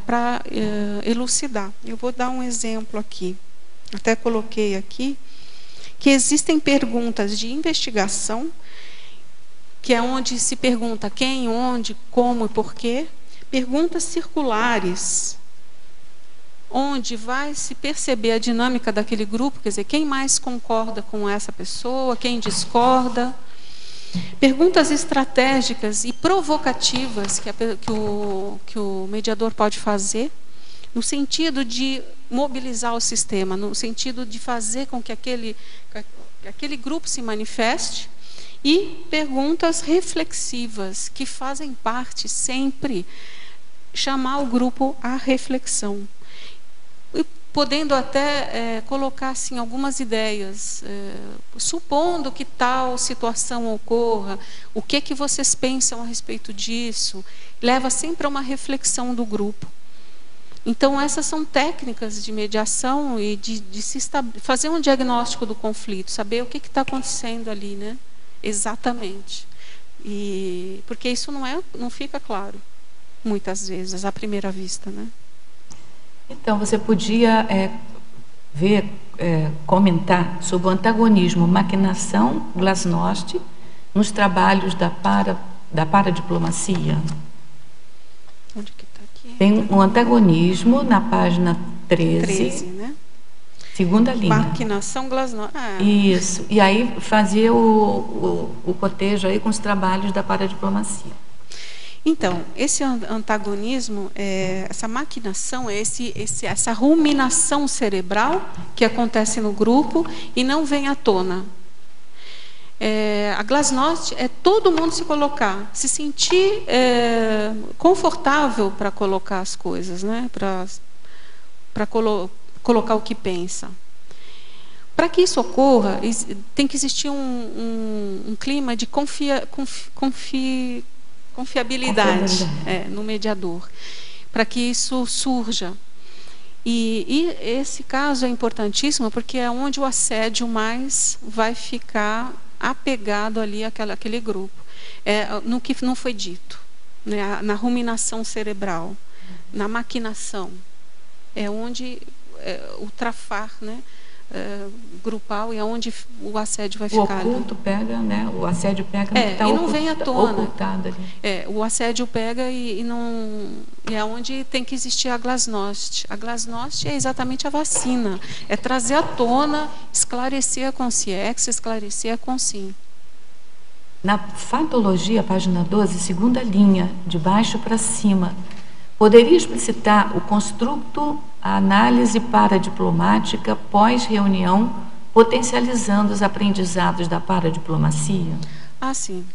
para elucidar. Eu vou dar um exemplo aqui, até coloquei aqui, que existem perguntas de investigação, que é onde se pergunta quem, onde, como e porquê. Perguntas circulares, onde vai se perceber a dinâmica daquele grupo, quer dizer, quem mais concorda com essa pessoa, quem discorda. Perguntas estratégicas e provocativas que o mediador pode fazer, no sentido de mobilizar o sistema, no sentido de fazer com que aquele grupo se manifeste, e perguntas reflexivas, que fazem parte sempre, chamar o grupo à reflexão. E podendo até colocar assim, algumas ideias, supondo que tal situação ocorra, o que vocês pensam a respeito disso, leva sempre a uma reflexão do grupo. Então, essas são técnicas de mediação e de fazer um diagnóstico do conflito, saber o que está acontecendo ali, né? Exatamente. Porque isso não fica claro, muitas vezes, à primeira vista, né? Então, você podia comentar sobre o antagonismo maquinação glasnost nos trabalhos da paradiplomacia? Onde que está aqui? Tem um antagonismo na página 13, né? Segunda linha. Maquinação glasnost. Isso. E aí fazia o cotejo aí com os trabalhos da paradiplomacia. Então, esse antagonismo, essa maquinação, essa ruminação cerebral que acontece no grupo e não vem à tona. A glasnost é todo mundo se colocar, se sentir confortável para colocar as coisas, né? Para colocar o que pensa. Para que isso ocorra, tem que existir um clima de confiabilidade no mediador, para que isso surja. E esse caso é importantíssimo porque é onde o assédio mais vai ficar apegado ali àquele grupo, no que não foi dito, né? Na ruminação cerebral, na maquinação, é onde o trafar, né? Grupal, e é onde o assédio vai ficar. O oculto pega, né? O assédio pega, e não vem à tona. Ocultado ali. O assédio pega e não. E é onde tem que existir a glasnost. A glasnost é exatamente a vacina. É trazer à tona, esclarecer a consciência, esclarecer a consciência. Na fatologia, página 12, segunda linha, de baixo para cima, poderia explicitar o construto, a análise paradiplomática pós-reunião, potencializando os aprendizados da paradiplomacia? Ah, sim.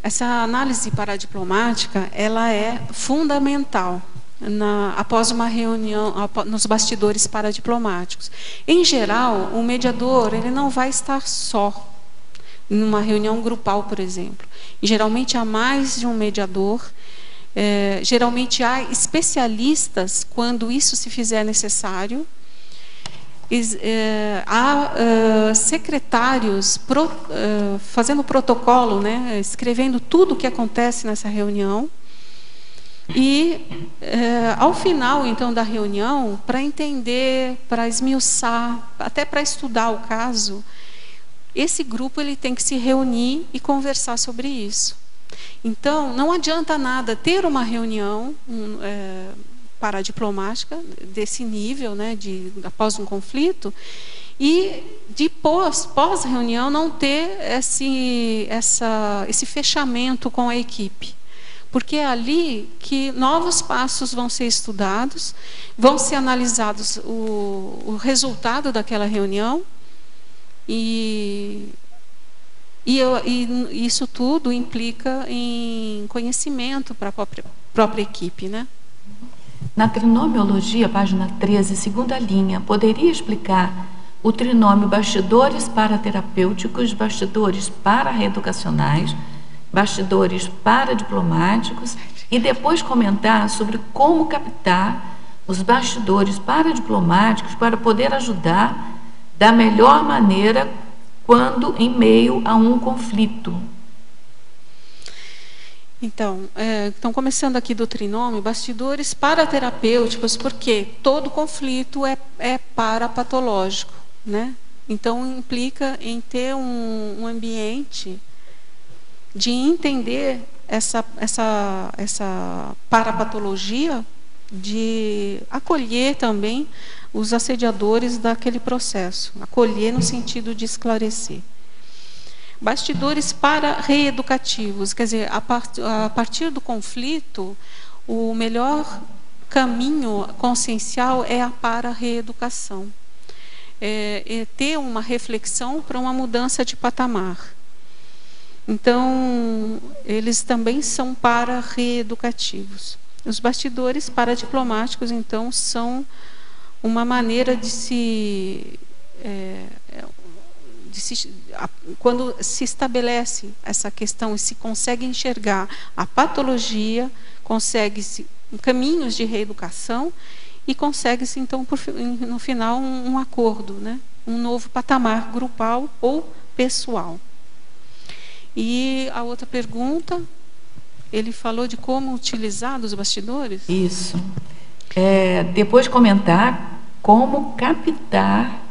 Essa análise paradiplomática, ela é fundamental após uma reunião, nos bastidores paradiplomáticos. Em geral, o mediador ele não vai estar só numa reunião grupal, por exemplo. E, geralmente há mais de um mediador. Geralmente há especialistas quando isso se fizer necessário. há secretários fazendo protocolo, né, escrevendo tudo o que acontece nessa reunião. E, ao final, então, da reunião, para entender, para esmiuçar, até para estudar o caso, esse grupo ele tem que se reunir e conversar sobre isso. Então, não adianta nada ter uma reunião paradiplomática desse nível, né, após um conflito, e pós-reunião não ter esse fechamento com a equipe. Porque é ali que novos passos vão ser estudados, vão ser analisados o resultado daquela reunião, e isso tudo implica em conhecimento para a própria equipe, né? Na trinomiologia, página 13, segunda linha, poderia explicar o trinômio bastidores paraterapêuticos, bastidores para-reeducacionais, bastidores paradiplomáticos, e depois comentar sobre como captar os bastidores paradiplomáticos para poder ajudar da melhor maneira quando em meio a um conflito. Então, começando aqui do trinômio, bastidores paraterapêuticos, porque todo conflito é parapatológico, né? Então, implica em ter um ambiente de entender essa parapatologia, de acolher também os assediadores daquele processo, acolher no sentido de esclarecer. Bastidores para-reeducativos, quer dizer, a partir do conflito, o melhor caminho consciencial é a para-reeducação. É ter uma reflexão para uma mudança de patamar. Então, eles também são para-reeducativos. Os bastidores paradiplomáticos, então, são uma maneira quando se estabelece essa questão e se consegue enxergar a patologia, consegue-se caminhos de reeducação e consegue-se, então, no final, um acordo, né? Um novo patamar grupal ou pessoal. E a outra pergunta, ele falou de como utilizar os bastidores? Isso. Depois comentar como captar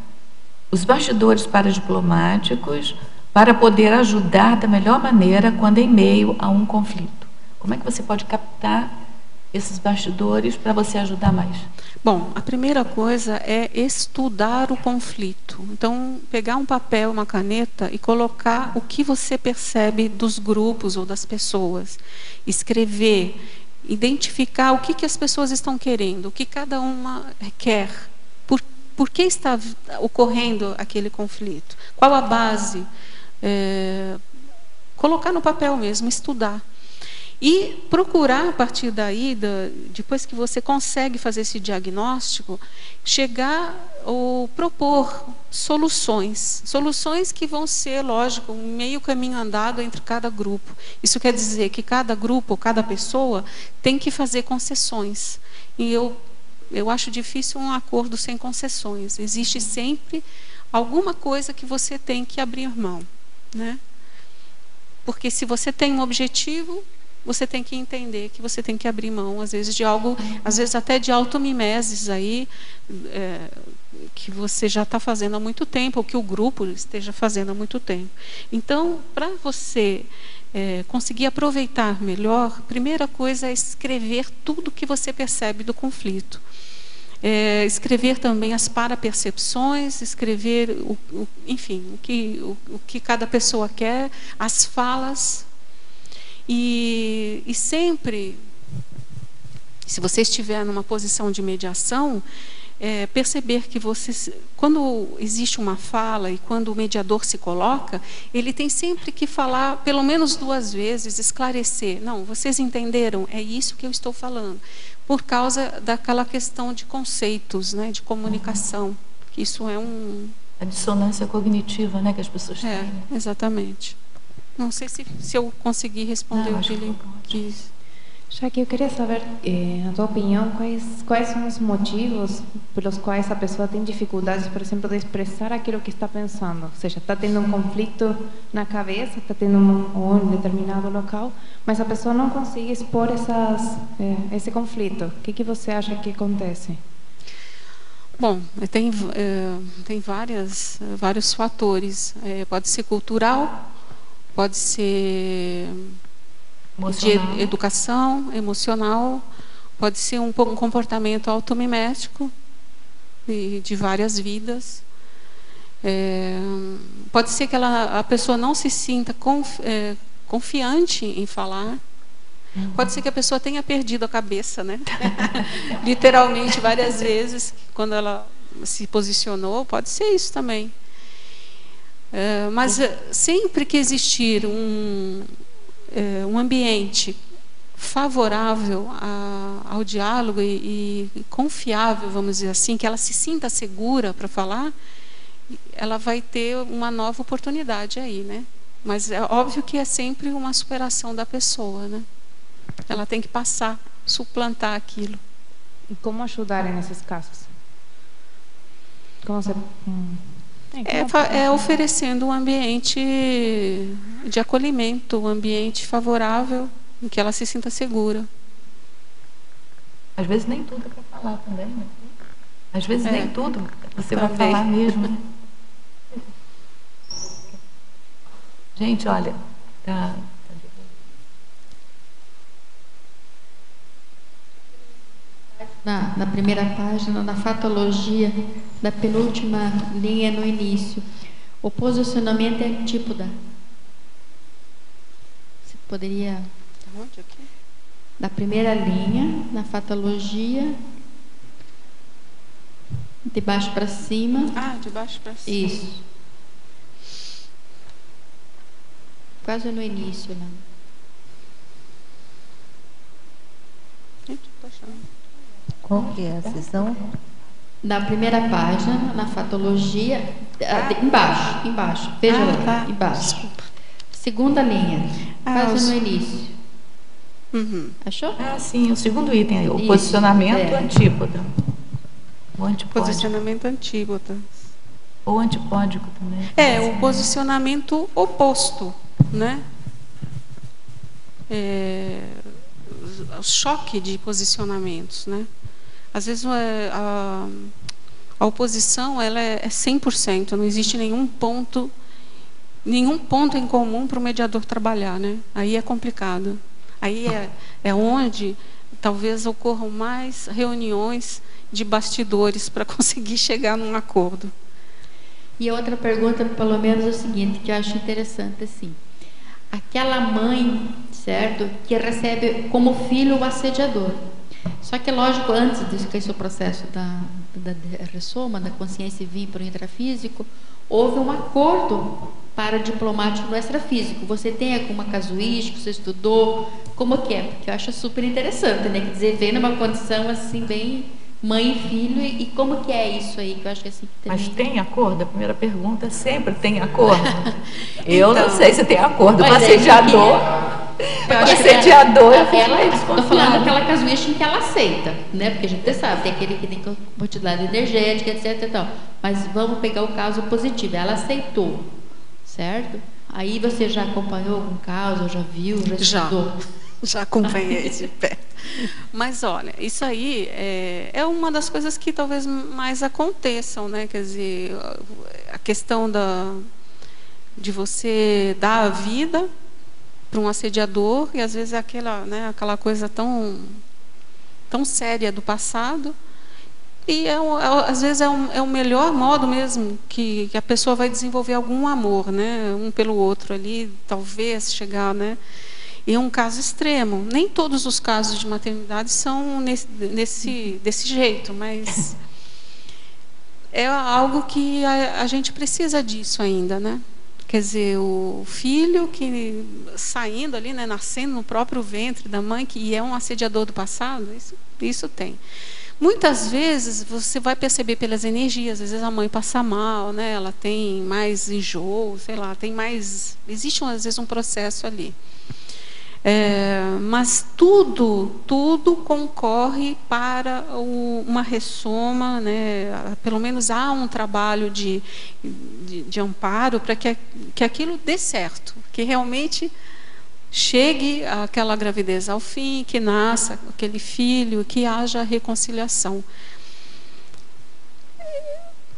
os bastidores paradiplomáticos para poder ajudar da melhor maneira quando em meio a um conflito. Como é que você pode captar esses bastidores para você ajudar mais? Bom, a primeira coisa é estudar o conflito. Então, pegar um papel, uma caneta e colocar o que você percebe dos grupos ou das pessoas. Escrever, identificar o que as pessoas estão querendo, o que cada uma quer. Por que está ocorrendo aquele conflito? Qual a base? Colocar no papel mesmo, estudar. E procurar, a partir daí, depois que você consegue fazer esse diagnóstico, chegar ou propor soluções. Soluções que vão ser, lógico, um meio caminho andado entre cada grupo. Isso quer dizer que cada grupo, cada pessoa, tem que fazer concessões. E eu acho difícil um acordo sem concessões. Existe sempre alguma coisa que você tem que abrir mão, né? Porque se você tem um objetivo, você tem que entender que você tem que abrir mão, às vezes, de algo, às vezes até de automimeses aí, que você já está fazendo há muito tempo, ou que o grupo esteja fazendo há muito tempo. Então, para você conseguir aproveitar melhor, a primeira coisa é escrever tudo que você percebe do conflito. Escrever também as parapercepções, escrever, enfim, o que cada pessoa quer, as falas. E sempre, se você estiver numa posição de mediação, perceber que quando existe uma fala e quando o mediador se coloca, ele tem sempre que falar pelo menos 2 vezes, esclarecer. Não, vocês entenderam? É isso que eu estou falando. Por causa daquela questão de conceitos, né, de comunicação. Isso é a dissonância cognitiva, né, que as pessoas têm. Exatamente. Não sei se eu consegui responder o que ele disse. Já que eu queria saber, na tua opinião, quais são os motivos pelos quais a pessoa tem dificuldades, por exemplo, de expressar aquilo que está pensando. Ou seja, está tendo um conflito na cabeça, está tendo um determinado local, mas a pessoa não consegue expor esse conflito. O que você acha que acontece? Bom, tem vários fatores. Pode ser cultural, pode ser de educação, emocional, pode ser um comportamento automimético de várias vidas. Pode ser que a pessoa não se sinta confiante em falar. Pode ser que a pessoa tenha perdido a cabeça, né? Literalmente, várias vezes, quando ela se posicionou, pode ser isso também. Mas sempre que existir um ambiente favorável ao diálogo e confiável, vamos dizer assim, que ela se sinta segura para falar, ela vai ter uma nova oportunidade aí, né? Mas é óbvio que é sempre uma superação da pessoa, né? Ela tem que passar, suplantar aquilo. E como ajudar nesses casos? Como você... oferecendo um ambiente de acolhimento, um ambiente favorável, em que ela se sinta segura. Às vezes nem tudo é para falar também, né? Às vezes nem tudo você vai falar mesmo, né? Gente, olha, Na primeira página, na fatologia, da penúltima linha no início, o posicionamento é antípoda. Você poderia... Onde aqui? Da primeira linha, na fatologia, de baixo para cima. De baixo para cima. Isso. Quase no início, né? Qual que é a sessão? Na primeira página, na fatologia, embaixo. Veja lá, embaixo. Desculpa. Segunda linha, quase no início. Achou? Sim, o segundo item aí, o posicionamento antípoda. O antipódico. Posicionamento antípoda. Ou antipódico também. O posicionamento oposto, né? O choque de posicionamentos, né? Às vezes a oposição ela é 100%, não existe nenhum ponto em comum para o mediador trabalhar, né? Aí é complicado. Aí é onde talvez ocorram mais reuniões de bastidores para conseguir chegar num acordo. E a outra pergunta, pelo menos, é o seguinte, que eu acho interessante, assim. Aquela mãe, certo, que recebe como filho o assediador. Só que, lógico, antes que esse processo da ressoma, da consciência vir para o intrafísico, houve um acordo paradiplomático no extrafísico. Você tem alguma casuística, você estudou, como que é? Porque eu acho super interessante, né? Quer dizer, vem numa condição assim, bem mãe e filho, e como que é isso aí? Que eu acho que assim que também... Mas tem acordo? A primeira pergunta sempre tem acordo. Eu não sei se tem acordo. O assediador... Estou falando daquela casuística em que ela aceita, né? Porque a gente sabe, tem aquele que tem quantidade energética, etc. E tal. Mas vamos pegar o caso positivo. Ela aceitou, certo? Aí você já acompanhou algum caso, já viu, já estudou? Já acompanhei de perto. Mas olha, isso aí é uma das coisas que talvez mais aconteçam, né? Quer dizer, a questão de você dar a vida para um assediador, e às vezes é aquela coisa tão séria do passado, e às vezes é o melhor modo mesmo que a pessoa vai desenvolver algum amor, né, um pelo outro ali, talvez chegar, né, e é um caso extremo. Nem todos os casos de maternidade são desse jeito, mas é algo que a gente precisa disso ainda, né? Quer dizer, o filho que saindo ali, né, nascendo no próprio ventre da mãe, que é um assediador do passado, isso tem. Muitas vezes você vai perceber pelas energias, às vezes a mãe passa mal, né, ela tem mais enjoo, sei lá, existe às vezes um processo ali. Mas tudo concorre para uma ressoma, né? Pelo menos há um trabalho de amparo para que aquilo dê certo, que realmente chegue aquela gravidez ao fim, que nasça aquele filho, que haja reconciliação.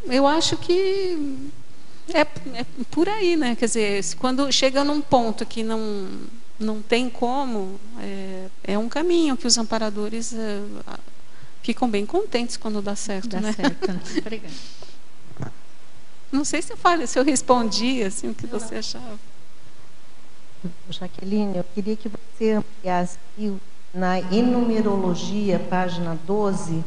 Eu acho que é por aí, né? Quer dizer, quando chega num ponto que não tem como, é um caminho que os amparadores ficam bem contentes quando dá certo, né? Dá certo, né? Obrigada. Não sei se eu respondi assim o que você achava. Jaqueline, eu queria que você ampliasse na enumerologia, página 12,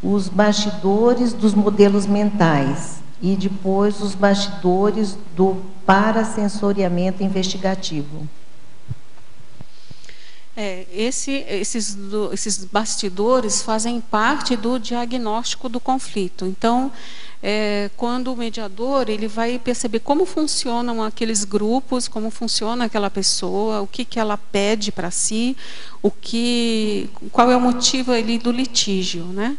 os bastidores dos modelos mentais e depois os bastidores do parasensoriamento investigativo. Esses bastidores fazem parte do diagnóstico do conflito. Então, quando o mediador ele vai perceber como funcionam aqueles grupos, como funciona aquela pessoa, o que ela pede para si, qual é o motivo ali do litígio, né?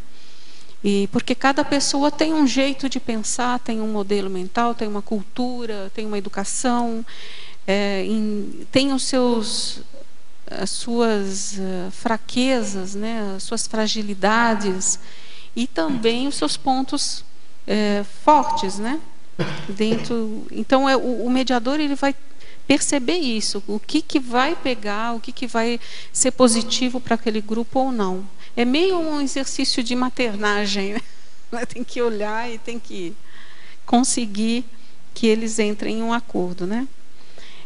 E porque cada pessoa tem um jeito de pensar, tem um modelo mental, tem uma cultura, tem uma educação, tem as suas fraquezas, né, as suas fragilidades e também os seus pontos fortes, né? Então o mediador ele vai perceber isso, o que vai pegar, o que vai ser positivo para aquele grupo ou não. É meio um exercício de maternagem, né? Tem que olhar e tem que conseguir que eles entrem em um acordo, né?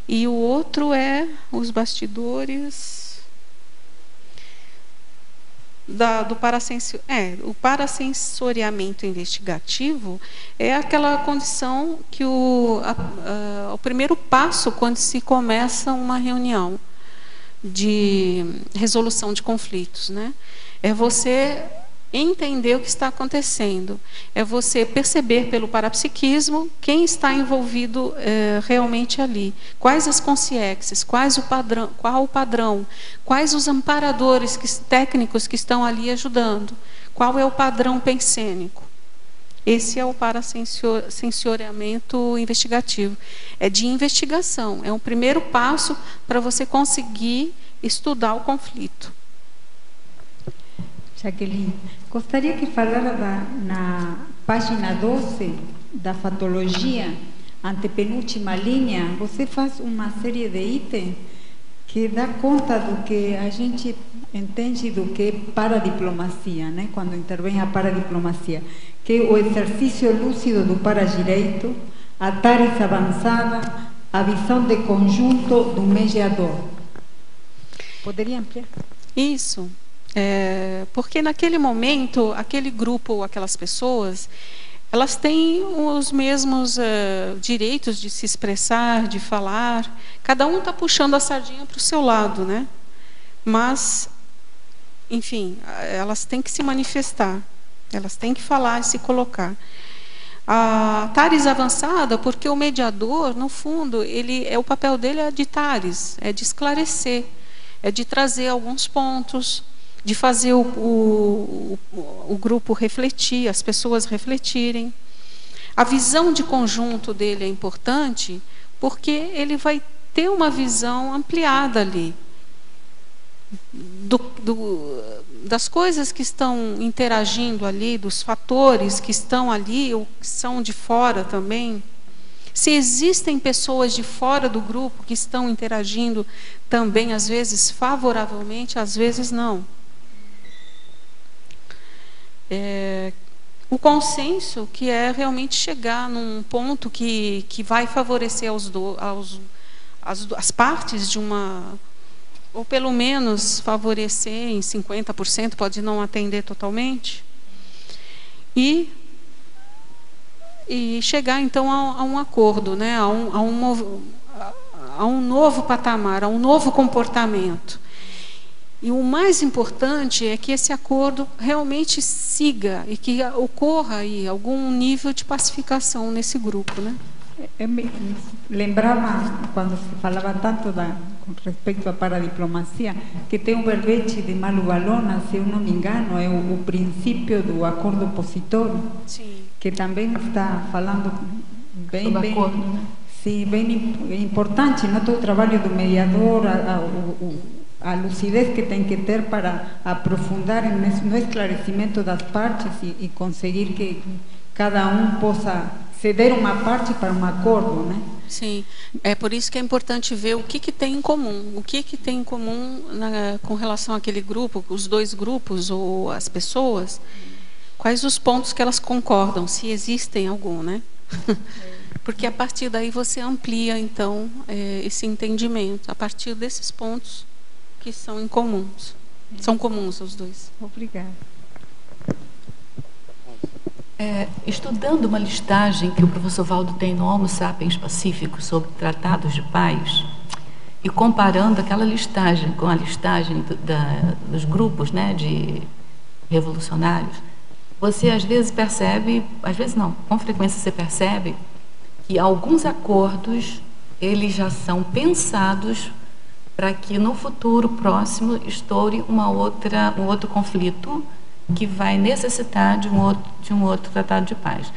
E o outro é os bastidores o parasensoriamento investigativo é aquela condição que o primeiro passo quando se começa uma reunião de resolução de conflitos, né? É você entender o que está acontecendo, é você perceber pelo parapsiquismo quem está envolvido realmente ali, quais as consciências, qual o padrão, quais os amparadores técnicos que estão ali ajudando, qual é o padrão pensênico. Esse é o parasensoriamento investigativo. É de investigação, é um primeiro passo para você conseguir estudar o conflito. Jaqueline, gostaria que falara na página 12 da fatologia, antepenúltima linha, você faz uma série de itens que dá conta do que a gente entende do que é paradiplomacia, né? Quando intervém a paradiplomacia, que é o exercício lúcido do paradireito, a TARES avançada, a visão de conjunto do mediador. Poderia ampliar? Isso. Porque naquele momento, aquele grupo ou aquelas pessoas, elas têm os mesmos direitos de se expressar, de falar. Cada um está puxando a sardinha para o seu lado, né? Mas, enfim, elas têm que se manifestar, elas têm que falar e se colocar. A TARES avançada, porque o mediador, no fundo, o papel dele é de TARES, é de esclarecer, é de trazer alguns pontos, de fazer o grupo refletir, as pessoas refletirem. A visão de conjunto dele é importante porque ele vai ter uma visão ampliada ali das coisas que estão interagindo ali, dos fatores que estão ali ou que são de fora também. Se existem pessoas de fora do grupo que estão interagindo também, às vezes favoravelmente, às vezes não. O consenso, que é realmente chegar num ponto que vai favorecer as partes de uma, ou pelo menos favorecer em 50%, pode não atender totalmente, e chegar então a um acordo, né? a um novo patamar, a um novo comportamento. E o mais importante é que esse acordo realmente siga e que ocorra aí algum nível de pacificação nesse grupo, né? Eu me lembrava, quando se falava tanto com respeito à paradiplomacia, que tem um verbete de Malu Valona, se eu não me engano, é o princípio do acordo opositor, que também está falando bem, acordo, né? Sim, bem importante, não? Todo o trabalho do mediador, a lucidez que tem que ter para aprofundar no esclarecimento das partes e conseguir que cada um possa ceder uma parte para um acordo, né? Sim, é por isso que é importante ver o que tem em comum, o que tem em comum com relação àquele grupo, os dois grupos ou as pessoas, quais os pontos que elas concordam, se existem algum, né? Porque a partir daí você amplia, então, esse entendimento, a partir desses pontos que são incomuns, são comuns aos dois. Obrigada. Estudando uma listagem que o professor Valdo tem no Homo Sapiens Pacífico sobre tratados de paz e comparando aquela listagem com a listagem dos grupos, né, de revolucionários, você às vezes percebe, às vezes não, com frequência você percebe que alguns acordos eles já são pensados para que no futuro próximo estoure um outro conflito que vai necessitar de um outro tratado de paz.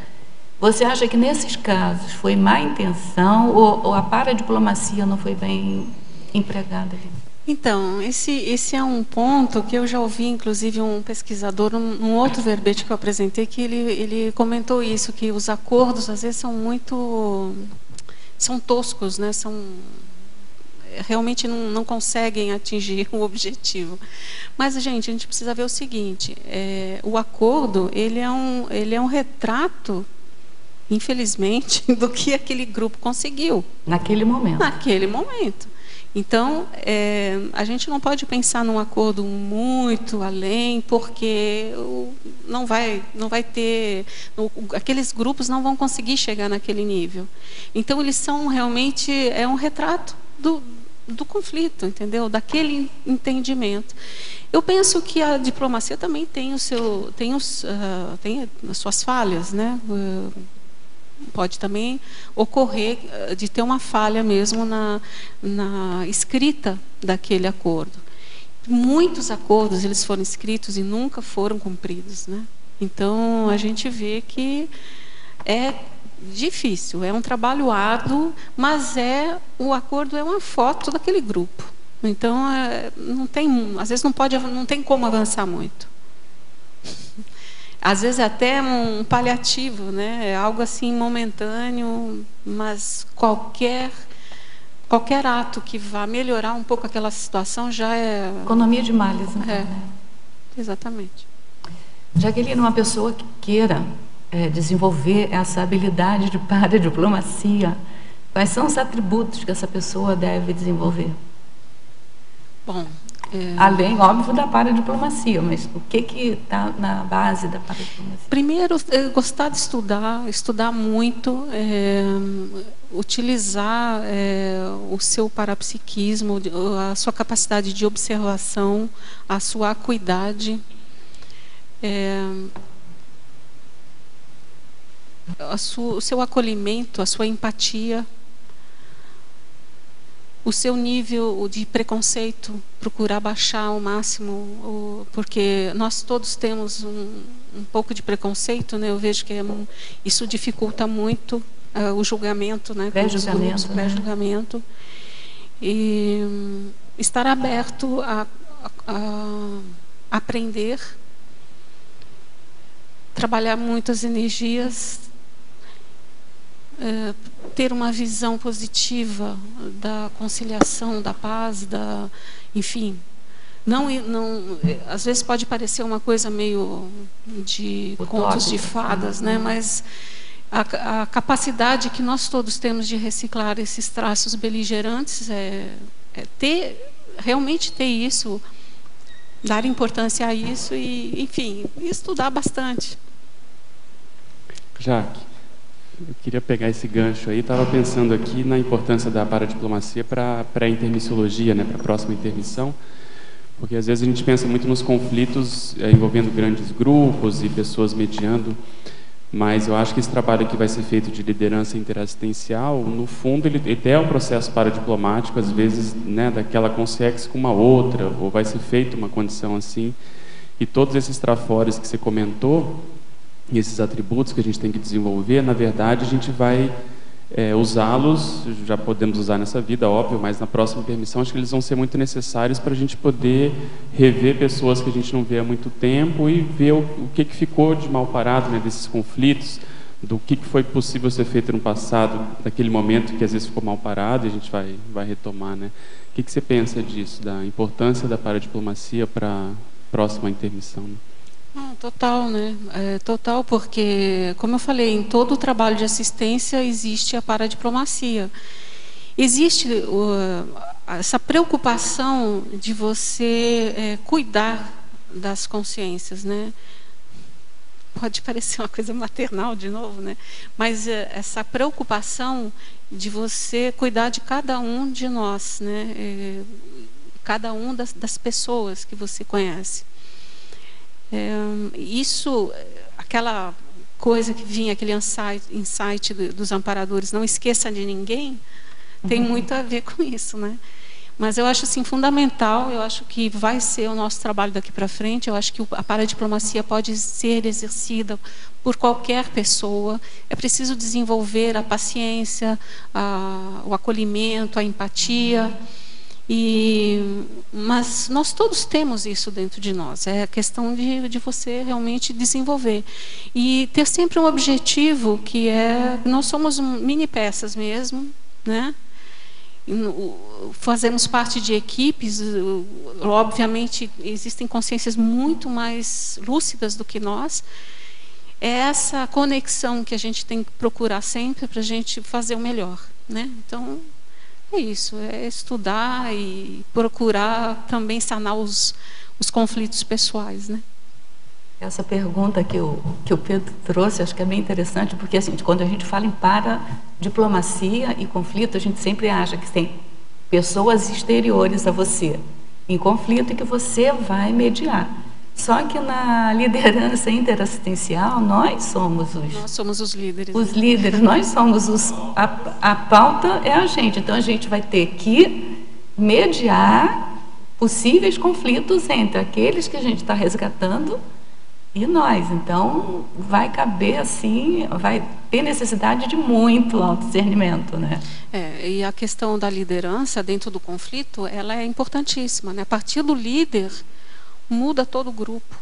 Você acha que nesses casos foi má intenção ou a paradiplomacia não foi bem empregada ali? Então, esse é um ponto que eu já ouvi, inclusive, um pesquisador, num outro verbete que eu apresentei, que ele comentou isso, que os acordos, às vezes, são toscos, né? Realmente não conseguem atingir o objetivo. Mas, gente, a gente precisa ver o seguinte, o acordo, ele é um retrato, infelizmente, do que aquele grupo conseguiu. Naquele momento. Naquele momento. Então, a gente não pode pensar num acordo muito além, porque não vai ter, aqueles grupos não vão conseguir chegar naquele nível. Então, eles são realmente, um retrato do conflito, entendeu? Daquele entendimento. Eu penso que a diplomacia também tem as suas falhas, né? Pode também ocorrer de ter uma falha mesmo na escrita daquele acordo. Muitos acordos eles foram escritos e nunca foram cumpridos, né? Então a gente vê que é difícil, é um trabalho árduo, mas o acordo é uma foto daquele grupo. Então às vezes não tem como avançar muito. Às vezes é até um paliativo, né? É algo assim momentâneo, mas qualquer ato que vá melhorar um pouco aquela situação já é... Economia de males, então. Exatamente. Jaqueline, uma pessoa que queira desenvolver essa habilidade de paradiplomacia, quais são os atributos que essa pessoa deve desenvolver? Bom... Além, óbvio, da paradiplomacia, mas o que está na base da paradiplomacia? Primeiro, gostar de estudar muito, utilizar o seu parapsiquismo, a sua capacidade de observação, a sua acuidade, o seu acolhimento, a sua empatia, o seu nível de preconceito, procurar baixar ao máximo, porque nós todos temos um pouco de preconceito, né? Eu vejo que isso dificulta muito o julgamento, né? Pré-julgamento. E estar aberto a aprender, trabalhar muitas energias, ter uma visão positiva da conciliação, da paz, enfim, às vezes pode parecer uma coisa meio de contos de fadas, né? Mas a capacidade que nós todos temos de reciclar esses traços beligerantes realmente ter isso, dar importância a isso e, enfim, estudar bastante. Jaque, eu queria pegar esse gancho aí, estava pensando aqui na importância da paradiplomacia para a intermissiologia, né, para a próxima intermissão, porque às vezes a gente pensa muito nos conflitos envolvendo grandes grupos e pessoas mediando, Mas eu acho que esse trabalho que vai ser feito de liderança interassistencial, no fundo, ele é um processo paradiplomático, às vezes, né, daquela consegue-se com uma outra, ou vai ser feita uma condição assim. E todos esses trafores que você comentou, e esses atributos que a gente tem que desenvolver, na verdade, a gente vai usá-los, já podemos usar nessa vida, óbvio, mas na próxima permissão acho que eles vão ser muito necessários para a gente poder rever pessoas que a gente não vê há muito tempo e ver o que ficou de mal parado, né, desses conflitos, do que foi possível ser feito no passado, daquele momento que às vezes ficou mal parado e a gente vai retomar, né? O que você pensa disso, da importância da paradiplomacia para a próxima intermissão, né? Total, né? Total, porque, como eu falei, em todo o trabalho de assistência existe a paradiplomacia. Existe essa preocupação de você cuidar das consciências, né? Pode parecer uma coisa maternal de novo, né? Mas essa preocupação de você cuidar de cada um de nós, né? Cada um das pessoas que você conhece. Isso, aquela coisa que vinha, aquele insight dos amparadores, não esqueça de ninguém, tem muito a ver com isso, né? Mas eu acho assim fundamental, eu acho que vai ser o nosso trabalho daqui para frente, eu acho que a paradiplomacia pode ser exercida por qualquer pessoa, é preciso desenvolver a paciência, o acolhimento, a empatia. Mas nós todos temos isso dentro de nós, é questão de você realmente desenvolver e ter sempre um objetivo, que é, nós somos mini peças mesmo, né? Fazemos parte de equipes, obviamente existem consciências muito mais lúcidas do que nós, é essa conexão que a gente tem que procurar sempre para a gente fazer o melhor, né? Então é isso, é estudar e procurar também sanar os conflitos pessoais, né? Essa pergunta que o Pedro trouxe, acho que é bem interessante, porque assim, quando a gente fala em paradiplomacia e conflito, a gente sempre acha que tem pessoas exteriores a você em conflito e que você vai mediar. Só que na liderança interassistencial, nós somos os líderes. Os líderes, nós somos a pauta é a gente. Então, a gente vai ter que mediar possíveis conflitos entre aqueles que a gente está resgatando e nós. Então, vai caber assim, vai ter necessidade de muito autodiscernimento, né? E a questão da liderança dentro do conflito, ela é importantíssima, né? A partir do líder, muda todo o grupo.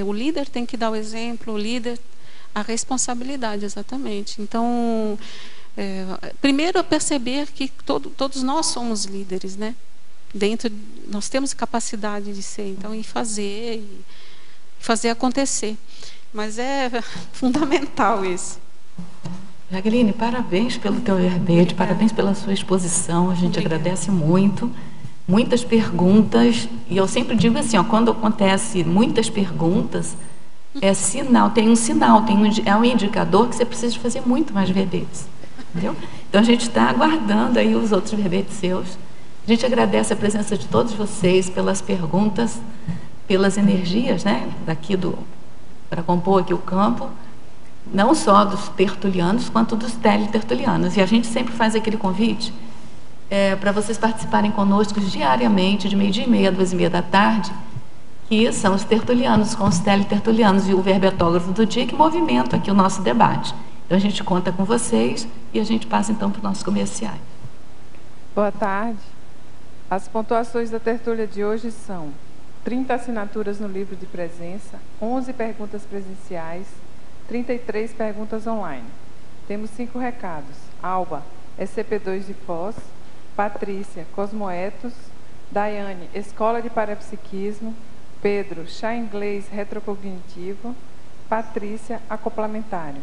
O líder tem que dar o exemplo, o líder, a responsabilidade, exatamente. Então, primeiro perceber que todos nós somos líderes, né? Nós temos capacidade de ser, então, e fazer acontecer. Mas é fundamental isso. Jaqueline, parabéns pelo teu verbete, parabéns pela sua exposição, a gente agradece muito. Muitas perguntas, e eu sempre digo assim, quando acontece muitas perguntas, é sinal, é um indicador que você precisa fazer muito mais verbetes, entendeu? Então a gente está aguardando aí os outros verbetes seus. A gente agradece a presença de todos vocês pelas perguntas, pelas energias, né, para compor aqui o campo, não só dos tertulianos, quanto dos teletertulianos. E a gente sempre faz aquele convite para vocês participarem conosco diariamente, de 12h30 a 2h30 da tarde, que são os tertulianos com os teletertulianos e o verbetógrafo do dia, que movimenta aqui o nosso debate. Então a gente conta com vocês e a gente passa então para os nossos comerciais. Boa tarde. As pontuações da tertúlia de hoje são 30 assinaturas no livro de presença, 11 perguntas presenciais, 33 perguntas online. Temos 5 recados. Alba, SCP-2 de Foz. Patrícia, Cosmoetos. Daiane, Escola de Parapsiquismo. Pedro, Chá Inglês Retrocognitivo. Patrícia, Acoplamentário.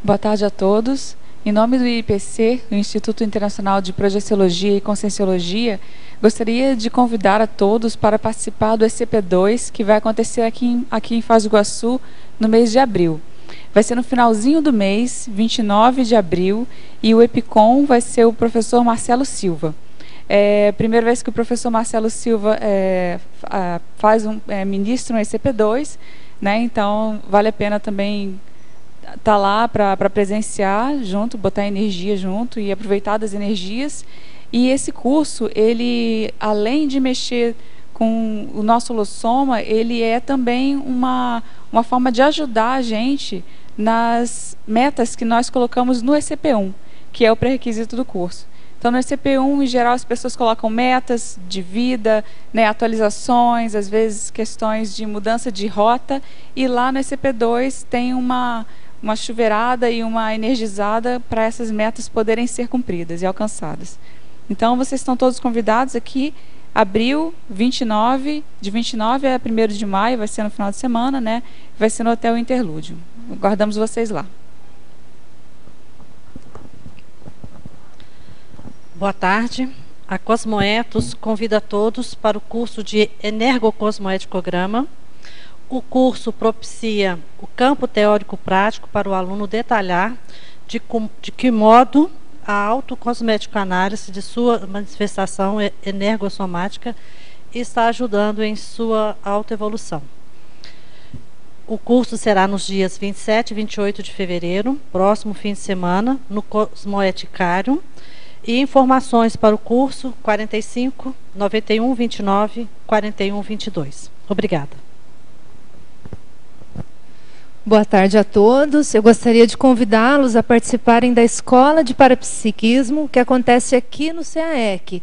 Boa tarde a todos. Em nome do IPC, o Instituto Internacional de Projeciologia e Conscienciologia, gostaria de convidar a todos para participar do SCP-2, que vai acontecer aqui em Foz do Iguaçu, no mês de abril. Vai ser no finalzinho do mês, 29 de abril, e o EPICOM vai ser o professor Marcelo Silva. Primeira vez que o professor Marcelo Silva ministra um ECP2, né? Então vale a pena também estar lá para presenciar junto, botar energia junto e aproveitar das energias. E esse curso, ele, além de mexer com o nosso holossoma, ele é também uma forma de ajudar a gente nas metas que nós colocamos no ECP1, que é o pré-requisito do curso. Então, no ECP1, em geral, as pessoas colocam metas de vida, né, atualizações, às vezes questões de mudança de rota, e lá no ECP2 tem uma chuveirada e uma energizada para essas metas poderem ser cumpridas e alcançadas. Então, vocês estão todos convidados aqui, abril 29, de 29 a 1º de maio, vai ser no final de semana, né? Vai ser no Hotel Interlúdio. Aguardamos vocês lá. Boa tarde. A Cosmoetos convida a todos para o curso de Energocosmoeticograma. O curso propicia o campo teórico prático para o aluno detalhar de que modo a autocosmeticoanálise de sua manifestação energossomática está ajudando em sua autoevolução. O curso será nos dias 27 e 28 de fevereiro, próximo fim de semana, no Cosmoeticário. E informações para o curso 45 91 29 41 22. Obrigada. Boa tarde a todos. Eu gostaria de convidá-los a participarem da Escola de Parapsiquismo, que acontece aqui no CAEC.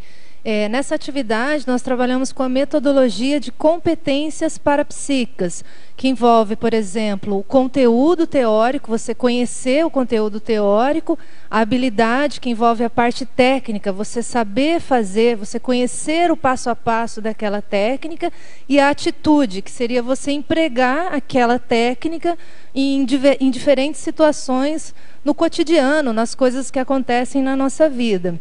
Nessa atividade, nós trabalhamos com a metodologia de competências parapsíquicas, que envolve, por exemplo, o conteúdo teórico, você conhecer o conteúdo teórico, a habilidade, que envolve a parte técnica, você saber fazer, você conhecer o passo a passo daquela técnica, e a atitude, que seria você empregar aquela técnica em diferentes situações no cotidiano, nas coisas que acontecem na nossa vida.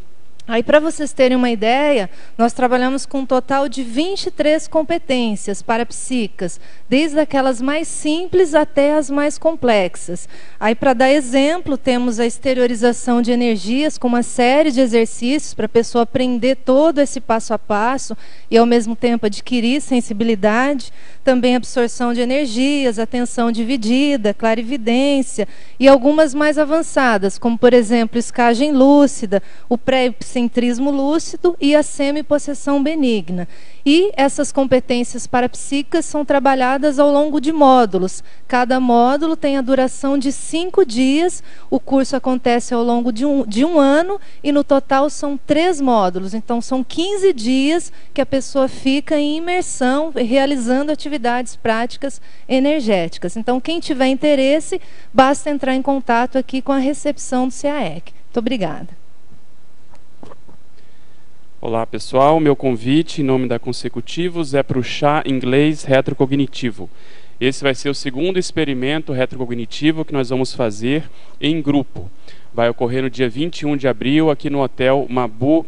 Aí, para vocês terem uma ideia, nós trabalhamos com um total de 23 competências parapsíquicas, desde aquelas mais simples até as mais complexas. Aí, para dar exemplo, temos a exteriorização de energias com uma série de exercícios para a pessoa aprender todo esse passo a passo e, ao mesmo tempo, adquirir sensibilidade. Também absorção de energias, atenção dividida, clarividência e algumas mais avançadas, como, por exemplo, escagem lúcida, o pré-epicentrismo lúcido e a semipossessão benigna. E essas competências parapsíquicas são trabalhadas ao longo de módulos. Cada módulo tem a duração de 5 dias, o curso acontece ao longo de um ano e no total são 3 módulos. Então são 15 dias que a pessoa fica em imersão, realizando atividades práticas energéticas. Então quem tiver interesse, basta entrar em contato aqui com a recepção do CAEC. Muito obrigada. Olá pessoal, meu convite em nome da Consecutivos é para o chá inglês retrocognitivo. Esse vai ser o segundo experimento retrocognitivo que nós vamos fazer em grupo. Vai ocorrer no dia 21 de abril aqui no Hotel Mabu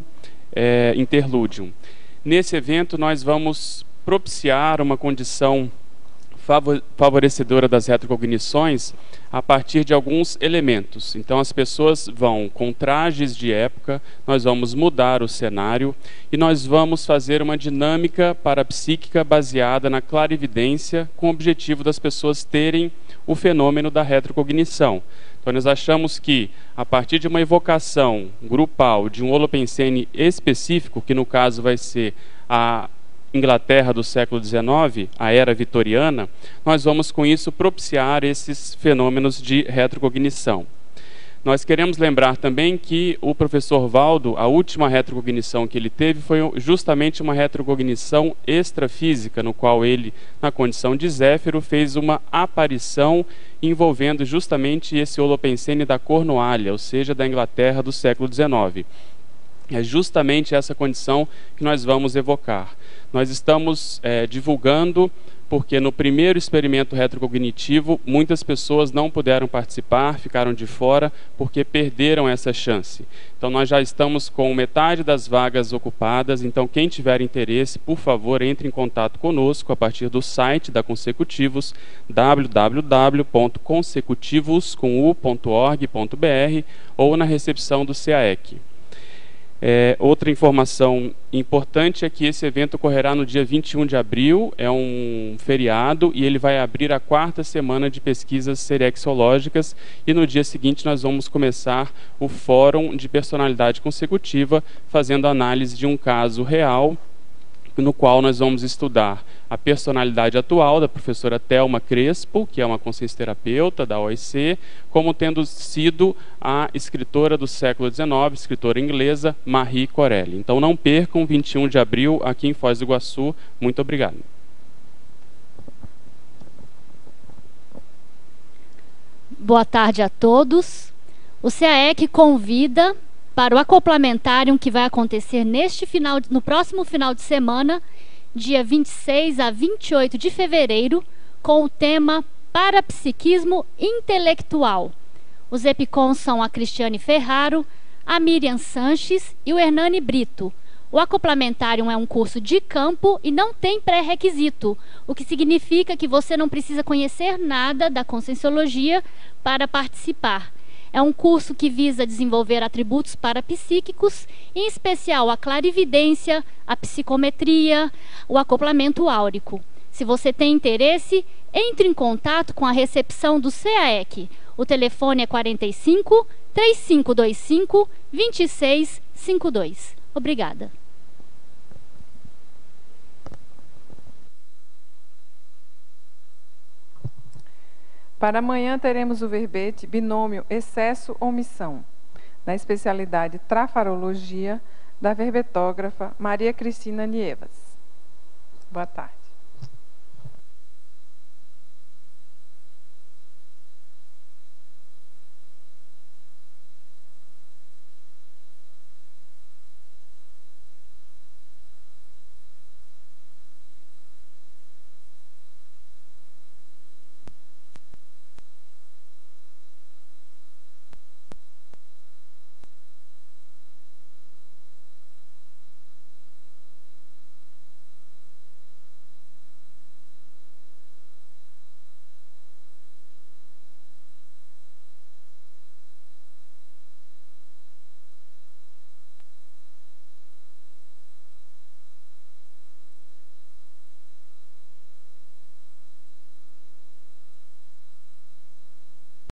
Interludium. Nesse evento nós vamos propiciar uma condição favorecedora das retrocognições a partir de alguns elementos. Então as pessoas vão com trajes de época, nós vamos mudar o cenário e nós vamos fazer uma dinâmica parapsíquica baseada na clarividência com o objetivo das pessoas terem o fenômeno da retrocognição. Então nós achamos que a partir de uma evocação grupal de um holopensene específico, que no caso vai ser a Inglaterra do século XIX, a era vitoriana, nós vamos com isso propiciar esses fenômenos de retrocognição. Nós queremos lembrar também que o professor Valdo, a última retrocognição que ele teve foi justamente uma retrocognição extrafísica, no qual ele, na condição de Zéfiro, fez uma aparição envolvendo justamente esse holopensene da Cornualha, ou seja, da Inglaterra do século XIX. É justamente essa condição que nós vamos evocar. Nós estamos divulgando, porque no primeiro experimento retrocognitivo, muitas pessoas não puderam participar, ficaram de fora, porque perderam essa chance. Então nós já estamos com metade das vagas ocupadas, então quem tiver interesse, por favor, entre em contato conosco a partir do site da Consecutivos, www.consecutivos.org.br ou na recepção do CAEC. Outra informação importante é que esse evento ocorrerá no dia 21 de abril, é um feriado, e ele vai abrir a 4ª semana de pesquisas serexológicas, e no dia seguinte nós vamos começar o Fórum de Personalidade Consecutiva, fazendo análise de um caso real, no qual nós vamos estudar a personalidade atual da professora Thelma Crespo, que é uma consciencioterapeuta da OIC, como tendo sido a escritora do século XIX, escritora inglesa, Marie Corelli. Então não percam, 21 de abril, aqui em Foz do Iguaçu. Muito obrigado. Boa tarde a todos. O CAEC convida para o acoplamentário que vai acontecer no próximo final de semana, dia 26 a 28 de fevereiro, com o tema Parapsiquismo Intelectual. Os EPICONs são a Cristiane Ferraro, a Miriam Sanches e o Hernani Brito. O acoplamentário é um curso de campo e não tem pré-requisito, o que significa que você não precisa conhecer nada da Conscienciologia para participar. É um curso que visa desenvolver atributos parapsíquicos, em especial a clarividência, a psicometria, o acoplamento áurico. Se você tem interesse, entre em contato com a recepção do CAEC. O telefone é 45 3525 2652. Obrigada. Para amanhã teremos o verbete binômio excesso-omissão, na especialidade trafarologia, da verbetógrafa Maria Cristina Nievas. Boa tarde.